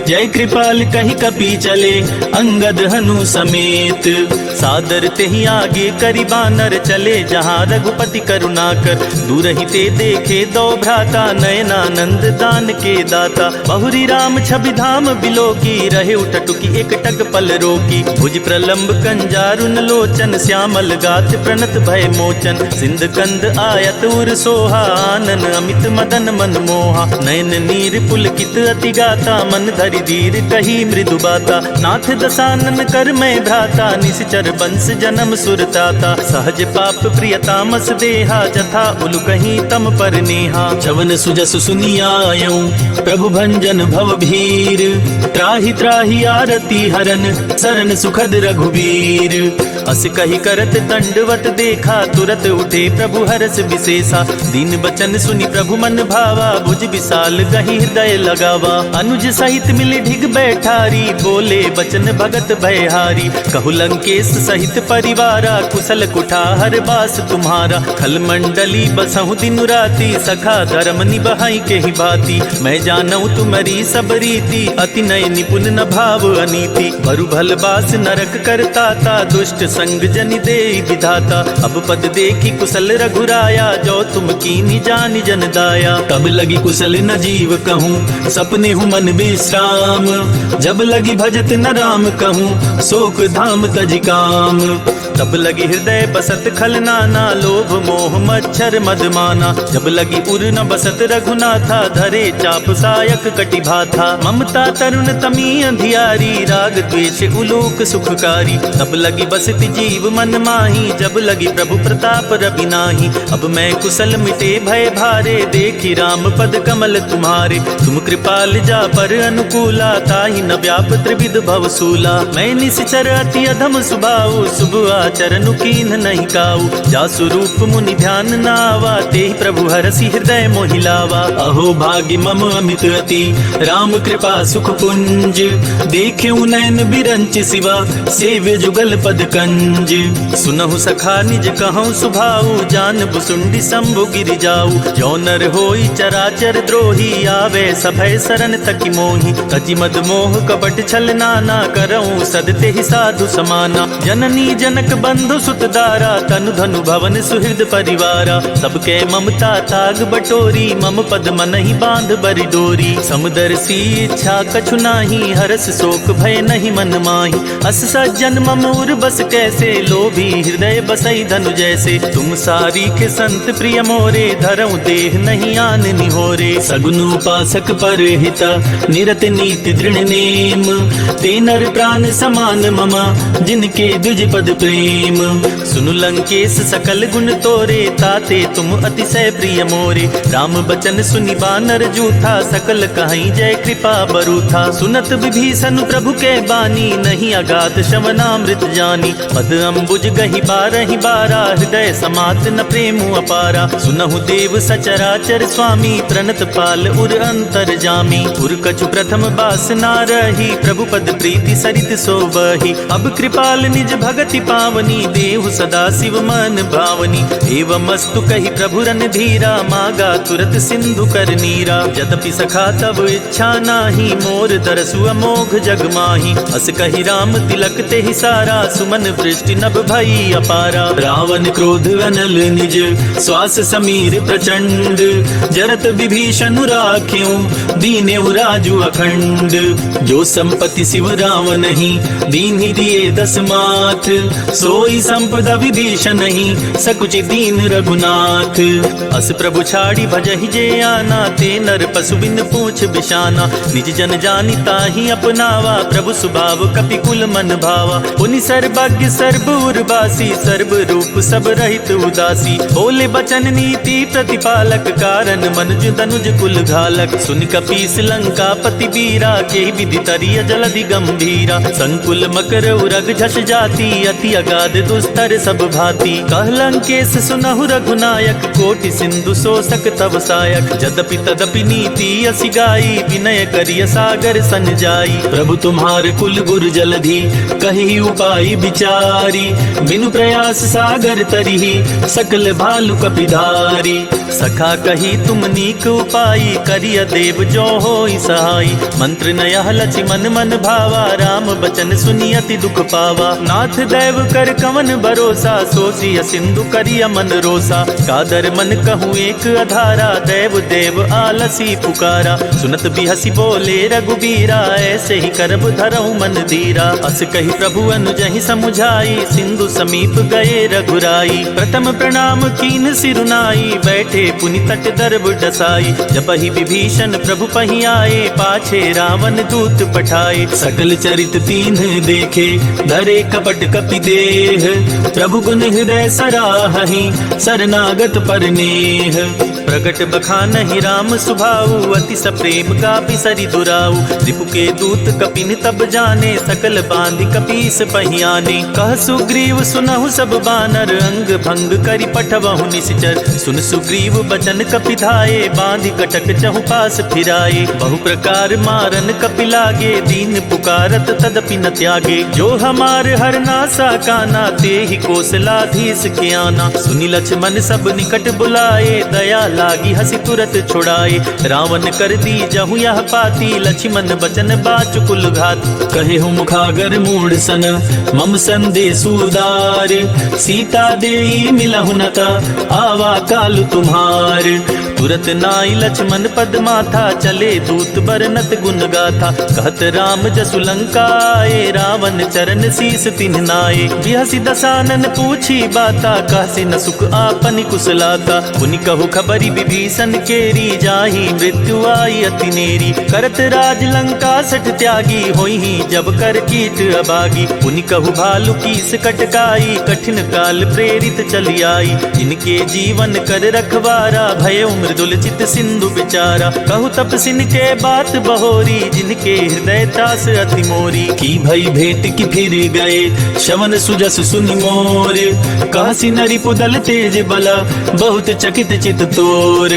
जय कृपाल कहि कपि चले, अंगद हनु समेत। सादर तेहि आगे करि बानर, चले जहाँ रघुपति करुणाकर। दूर ही ते देखे दो भ्राता, नयनानंद दान के दाता। बहुरी राम छवि धाम बिलोकी, रहे उठटुकी एक टक पल रोकी। भुज प्रलंब कंजारुन लोचन, श्यामल गात प्रणत भय मोचन। सिंध कंद आयत उर सोहा, आनन अमित मदन मन मोहा। नयन नीर पुलकित अति गाता, मन धरि धीर कही मृदु बाता। नाथ दसानन कर मैं भ्राता, निश्चर बंस जन्म सुरताता। सहज पाप प्रियतामस देहा, जथा उलु कहीं तम पर नेहा। चवन सुजस सुनियायऊँ, प्रभु भंजन भव भीर। त्राहि त्राहि आरती हरन, शरण सुखद रघुबीर। अस कही करत दंडवत देखा, तुरत उठे प्रभु हरस विशेषा। दीन बचन सुनि प्रभु मन भावा, भुज विशाल गहि हृदय लगावा। अनुज सहित मिल ढिग बैठारी, बोले बचन भगत भयहारी। कहु लंकेश सहित परिवारा, कुशल कुठार बास तुम्हारा। खल मंडली बसहु दिन राति, सखा धर्म निबहाई के ही भांति। मैं जानऊ तुम्हारी सब रीति, अति नय निपुण न भाव अनीति। बरु भल बास नरक करता ता, दुष्ट संग जनि दे विधाता। अब पद देखी कुशल रघुराया, जो तुम कीनी जानि जन दाया। तब लगी कुशल न जीव कहूँ, सपने हूँ मन विश्राम। जब लगी भजत न राम कहूँ, शोक धाम तज काम। तब लगी हृदय बसत खल नाना, लोभ मोह मच्छर मदमाना। जब लगी उर न बसत रघुनाथा, धरे चाप सायक कटिभा था। ममता तरुण तमी अंधियारी, राग द्वेष उलोक सुखकारी। तब लगी बसती जीव मन माही, जब लगी प्रभु प्रताप रवि नाही। अब मैं कुशल मिटे भय भारे, देखी राम पद कमल तुम्हारे। तुम कृपाल जा पर अनुकूला, ताहि न व्याप त्रिविध भवसूला। मैं निश्चर अति अधम सुभाऊ, शुभ आचरण कीन नहीं काऊ। जासु रूप मुनि ध्यान नावा, तेहि प्रभु हरसि हृदय मोहिलावा। अहो भाग्य मम अमित अति, राम कृपा सुख पुंज। देखेउ नयन बिरंच सिवा, सेव्य जुगल पद कंज। सुनहु सखा निज कहूँ सुभाऊ, जान बुसुंडी शंभु गिरि जाऊ। जो नर होई चराचर द्रोही, आवे सभय शरण तकी मोहि। तजि मद मोह कपट छल नाना, करऊँ सदते ही साधु समाना। जननी जनक बंधु सुत दारा, तनु धनु भवन सुहृद परिवारा। सबके ममता ताग बटोरी, मम पद मन ही बांध बरि डोरी। समदर्शी इच्छा कछु नाही, हरस शोक भय नहीं मन माही। अस सज्जन मम उर बस कैसे, लोभी हृदय बसई धनु जैसे। तुम सारी के संत प्रिय मोरे, धरऊँ देह नहीं आन निहोरे। सगुन उपासक पर हिता, निरत नीति दृढ़ नेम। ते नर प्राण समान ममा, जिनके द्विज पद प्रेम। सुनु लंकेश सकल गुण तोरे, ताते तुम अतिशय प्रिय मोरे। राम बचन सुनि बानर जूठा, सकल कहीं जय कृपा बरूथा। सुनत विभीषण प्रभु के बानी, नहीं अगाध श्रवणामृत जानी। पद अम्बुज गहि बारहि बारा, हृदय समात न प्रेम अपारा। सुनहु देव सचराचर स्वामी, प्रणत पाल उर अंतर जामी। उर कछु प्रथम बास ना रही, प्रभु पद प्रीति सरित सोबही। अब कृपाल निज भगति पावनी, देहु सदा शिव मन भावनी। एवं मस्तु कही प्रभु रन धीरा, मागा तुरत सिंधु कर नीरा। यद्यपि सखा तब इच्छा नाही, मोर दरसु अमोघ जग माही। अस कही राम तिलक ते ही सारा, सुमन वृष्टि नभ भई अपारा। रावण क्रोध अनल निज, श्वास समीर प्रचंड। जरत विभीषण राख्यों, दीनेउ राजु अखंड। जो संपत्ति शिव राम नहीं, दीन ही दिए दस माथ। सोई संपदा विभीषण नहीं, सकुचि दीन रघुनाथ। अस प्रभु छाड़ी भजहि जे आना, ते नर पशु बिन पूछ बिशाना। निज जन जानि ताहि अपनावा, प्रभु सुभाव कपि कुल मन भावा। पुनि सर्वज्ञ सर्व उर्वासी, सर्व रूप सब रहित उदासी। बोले बचन नीति प्रतिपालक, कारण मनुज तनुज कुल घालक। सुनि कपीस लंका पति बीरा, के विधि तरिय जलधि गंभीरा। संकुल मकर उरग झस जाति, अति अगाध दुस्तर सब भांति। कह लंकेश सुनहु रघुनायक, कोटि सिंधु शोषक तव सायक। यद्यपि तदपि नीति असि गाई, विनय करिय सागर सन जाई। प्रभु तुम्हार कुल गुर जलधि, कही उपाय विचारी। बिनु प्रयास सागर तरिहि, सकल भालु कपिधारी। सखा कही तुम नीक उपाई, करिय देव जो होई सहाई। मंत्र नयह लचि मन मन भावा, राम बचन सुनि अति दुख पावा। नाथ दैव कर कवन भरोसा, सोचिय सिंधु करिय मन रोसा। कादर मन कहूँ एक अधारा, देव देव आलसी पुकारा। सुनत बिहसी बोले रघुबीरा, ऐसे ही करब धरऊँ मन धीरा। अस कही प्रभु अनुजहि समुझाई, सिंधु समीप गए रघुराई। प्रथम प्रणाम कीन सिरुनाई, बैठे पुनि तट दर्ब डसाई। जपहि विभीषण प्रभु पहि आए, पाछे रावण दूत पठाए। सकल चरित तीन देखे, धरे कपट कपि देह। प्रभु गुण हृदय सराहहि, शरणागत पर नेह। प्रगट बखानहि राम सुभाऊ, अति सप्रेम कापि सरि दुराऊ। रिपु के दूत कपिन तब जाने, सकल बांधि कपीस पहियाने। कह सुग्रीव सुनहु सब बानर, अंग भंग करि पठवहु निश्चर। सुन सुग्रीव बचन कपि धाये, बांधि कटक चहु पास फिराए। बहु प्रकार मारन कपि लागे, दीन पुकारत तदपि न त्यागे। जो हमार हर नासा जाना, ते ही कौशलाधीश के आना। सुनी लक्ष्मण सब निकट बुलाए, दया लागी हसी तुरत छुड़ाए। रावण कर दी जहु यह पाती, लक्ष्मण बचन बाचुकुल घात। कहे हूँ मुखागर मूढ़ सन, मम संदेश उदार। सीता देई मिलहु नता, आवा काल तुम्हार। तुरत नाई लक्ष्मण पद माथा, चले दूत बरनत गुण गाथा। कहत राम जसु लंका आए, रावण चरण शीस तिन्ह नाए। बिहसी दसानन पूछी बाता, कहसी न सुख आपन कुशलाता। पुनि कहु खबरी विभीषण केरी, जाहि मृत्यु आई अति नेरी। करत राज लंका सठ त्यागी, होई जब कर कीट अबागी। पुनि कहु भालु कीस कटकाई, कठिन काल प्रेरित चली आई। इनके जीवन कर रखवारा, भय मृदुल चित सिंधु विचारा। कहु तपसिन के बात बहोरी, जिनके हृदय त्रास अति मोरी। की भई भेंट की फिर गए, शवन सुजस सुनि मोर। कहसी नरि पुदल तेज बला, बहुत चकित चित तोर।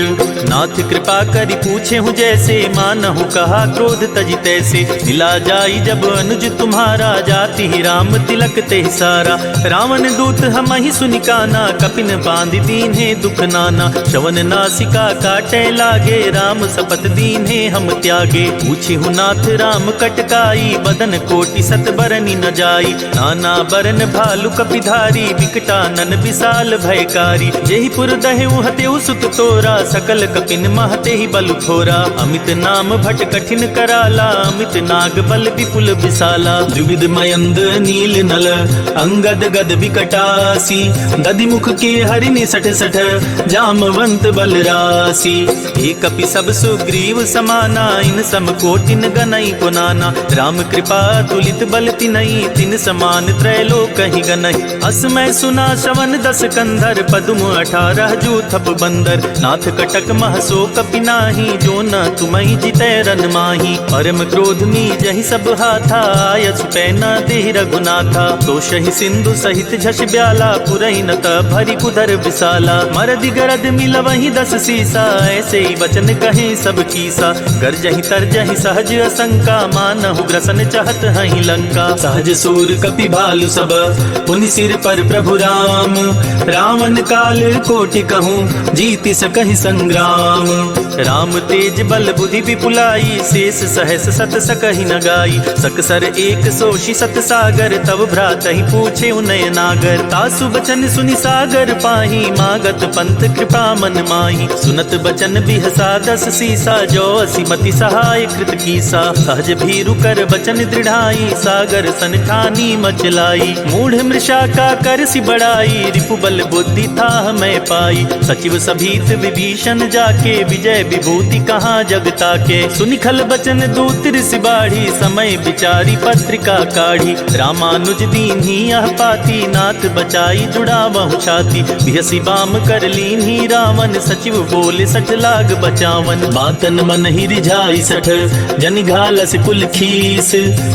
नाथ कृपा करि पूछे हूँ जैसे, मानहु कहा क्रोध तजि तैसे। मिला जाई जब अनुज तुम्हारा, जाति ही राम तिलक ते सारा। रावण दूत हम ही सुनि काना, कपिन बांध दीन्हे दुख नाना। श्रवण नासिका काटे लागे, राम सपत दीन्हे हम त्यागे। पूछे हूँ नाथ राम कटकाई, बदन कोटि सत बरनी न जाई। नाना बरन भालु कपिधारी, विकटानन विशाल भयकारी। जेहि पुर दहेउ हतेउ सुत तोरा, सकल कपिन महते ही बलु थोरा। अमित नाम भट कठिन कराला, अमित नाग बल विपुल विशाला। द्विविध मयंद नील नल, अंगद गद विकटासी। दधि मुख के हरिनि सठ सठ, जामवंत बलरासी। एक कपि सब सुग्रीव समाना, इन सम कोटिन गनई पुनाना। राम कृपा तुलित बल तिनई, तिन समान त्रैलोक ही गनई। असमय सुना श्रवण दस कंधर, पदुम 18 जूथप बंदर। नाथ कटक महसो कपि नाही, जो न तुमहि जितै रन माही। परम क्रोध में जहि सब हाथा, आयस पैना देहि रघुनाथा। तो शहि सिंधु सहित झस ब्याला, पुरहि न भरी कुदर विशाला। मरदि गरद मिलवहि 10 सीसा, ऐसे ही वचन कहे सब कीसा। गरजहि तरजहि सहज असंका, मानहु ग्रसन चाहत हहि लंका। सहज सूर कपि भालु सब, पुनि सिर पर प्रभु राम। रावण काल कोटि कहूँ, जीति सकहि संग्राम। राम तेज बल बुद्धि विपुलाई, शेष सहस सत सकहि न गाई। सकसर एक सोषि सत सागर, तब भ्रातहि पूछे उनय नागर। तासु बचन सुनि सागर पाही, मागत पंथ कृपा मन माही। सुनत बचन बिहसा 10 सीसा, जो असीमति सहाय कृत कीसा। सहज भीरु कर बचन दृढ़ाई, सागर सन ठानी मचलाई। मूढ़ मृषा का कर सी बड़ाई, रिपु बल बुद्धि था मैं पाई। सचिव सभीत विभीषण जाके, विजय विभूति कहाँ जगता के। सुनिखल बचन दूत ऋषि बाढ़ी, समय विचारी पत्रिका काढ़ी। रामानुज दीन्ही यह पाती, नाथ बचाई जुड़ावहु छाती। बिहसी बाम कर लीन्ही रावण, सचिव बोले सठ लाग बचावन। बातन मन ही रिझाई सठ, जनि घालस कुल खीस।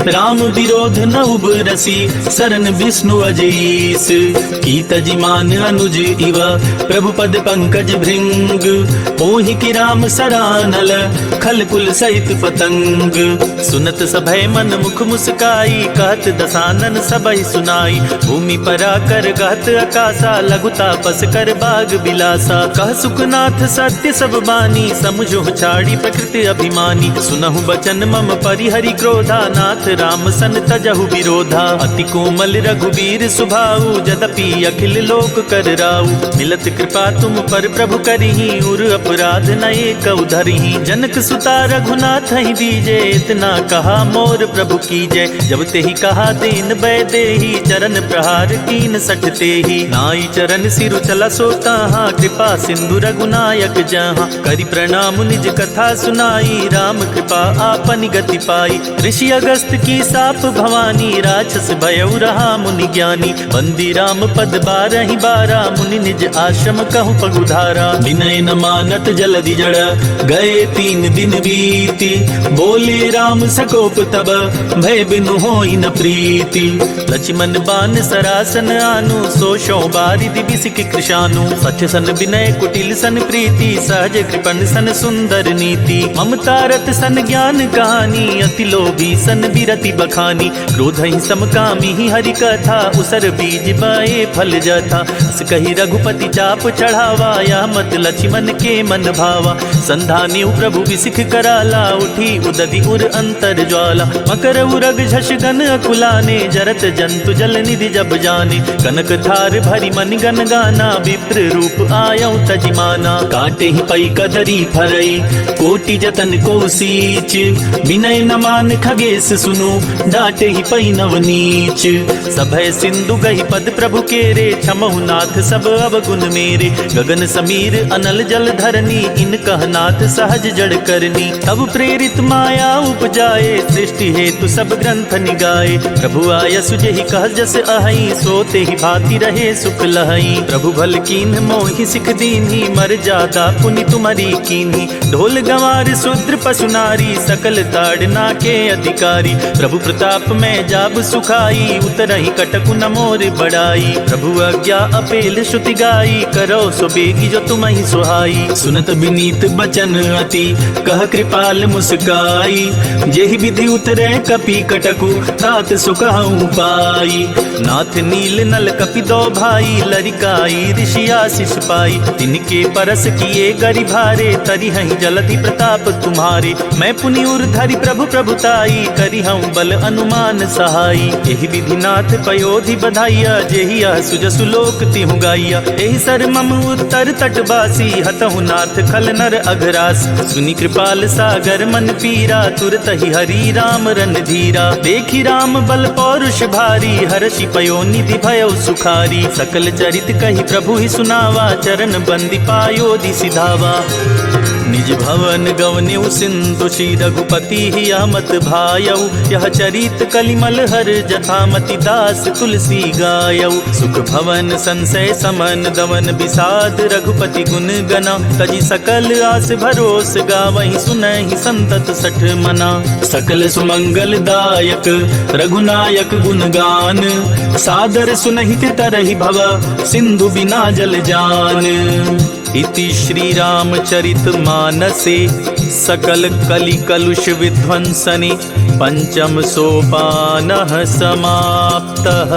राम विरोध न उबरसी, सरन विष्णु अजीस। की तजि मान अनुज इव, प्रभु पद पंकज भृंग। ओहि की राम सरानल, खल कुल सहित पतंग। सुनत सभय मन मुख मुस्काई, कहत दसानन सबहि सुनाई। भूमि परा कर गहत आकाशा, लघुता पस कर बाग बिलासा। कह सुखनाथ सत्य सब बानी, समुझो छाड़ी प्रकृति अभिमानी। सुनहु बचन मम परिहरि क्रोधा, नाथ राम सन तजहु विरोधा। अति कोमल रघुबीर सुभाऊ, जदपि अखिल लोक कर राऊ। मिलत कृपा तुम पर प्रभु करिहि, उर अपराध नये कउ धरिहि। जनक सुता रघुनाथ ही दीजे, इतना कहा मोर प्रभु कीजय। जब ते ही कहा दीन बै देहि, चरण प्रहार कीन सठ तेहि। नाई चरण सिरु चला सोता, कृपा सिंधु रघुनायक जहाँ। करि प्रणाम निज कथा सुनाई, राम कृपा आपनि गति पाई। ऋषि अगस्त की साप भवानी, राक्षस भयउ रहा मुनि ज्ञानी। बंदी राम पद 12 बारा, मुनि निज आश्रम कहु पगुधारा। विनय न मानत जलधि जड़, गए 3 दिन बीती। बोले राम सकोप तब, भय बिनु होई न प्रीति। लक्ष्मण बान सरासन आनु, सोशो बारिधि बिसिक कृशानु। सच सन विनय कुटिल सन प्रिय, प्रीति, सहज कृपण सन सुंदर नीति। ममता रत सन ज्ञान कहानी, अति लोभी सन बिरति बखानी। क्रोध ही समकामी ही हरि कथा, उसर बीज बाए फल जथा। कही रघुपति चाप चढ़ावा, या मत लक्ष्मण के मन भावा। संधान्यु प्रभु विसिख कराला, उठी उदधि उर अंतर ज्वाला। मकर उरग झष गन अकुलाने, जरत जंतु जल निधि जब जाने। कनक थार भरी मन गन गाना, विप्र रूप आयौ तजिमाना। काटे ही पई कदरी फरई, कोटि जतन को सीच। विनय न मान खगेश सुनो, डांटे ही पई नवनीच। सभय सिंधु गही पद प्रभु केरे, क्षमहु नाथ सब अवगुण मेरे। गगन समीर अनल जल धरनी, इन कहनाथ सहज जड़ करनी। तब प्रेरित माया उपजाए, सृष्टि हेतु सब ग्रंथ निगाए। प्रभु आय सुजहि कह जस अहई, सोते ही भांति रहे सुख लहई। प्रभु भल कीन्ह मोहि सिख दीन्ही, मर जादा पुनि तुम्हारी कीन्ही। ढोल गंवार शूद्र पशु नारी, सकल ताड़ना के अधिकारी। प्रभु प्रताप में जाब सुखाई, उतरहि कटकु न मोर बड़ाई। प्रभु आज्ञा अपेल श्रुति गाई, करो सो बेगी जो तुम्हि सुहाई। सुनत विनीत बचन अति, कह कृपाल मुस्काई। जेहि विधि उतरे कपि कटकु, तात सुखहु पाई। नाथ नील नल कपि दो भाई, लरिकाई ऋषि आशीष पाई। तिनके परस किए गरि भारे, तरिहहि जलधि प्रताप तुम्हारे। मैं पुनि उर्धरि प्रभु प्रभुताई, करिहउँ बल अनुमान सहाई। एहि विधि नाथ पयोधि बधाइया, जेहि यह सुजसु लोक तिहु गाइया। एहि सर मम उत्तर तटवासी, हतहु नाथ खल नर अघरास। सुनि कृपाल सागर मन पीरा, तुरत ही हरि राम रन धीरा। देखि राम बल पौरुष भारी, हर्षि पयो निधि भयो सुखारी। सकल चरित कहि प्रभु ही सुनावा, चरण बंदी पायोधि सिधावा। निज भवन गवन्यु सिंधु, श्री रघुपति ही आमत भायऊ। यह चरित कलिमल हर जथामति, दास तुलसी गायऊ। सुख भवन संशय समन दमन, विषाद रघुपति गुण गना। तजि सकल आस भरोस, गावहि सुनहि संतत सठ मना। सकल सुमंगल दायक रघुनायक गुणगान, सादर सुनहित तरहि भव, सिंधु बिना जल जान। इति श्री रामचरित मानसे, सकल कलि कलुष विध्वंसने। पंचम सोपानः समाप्तः।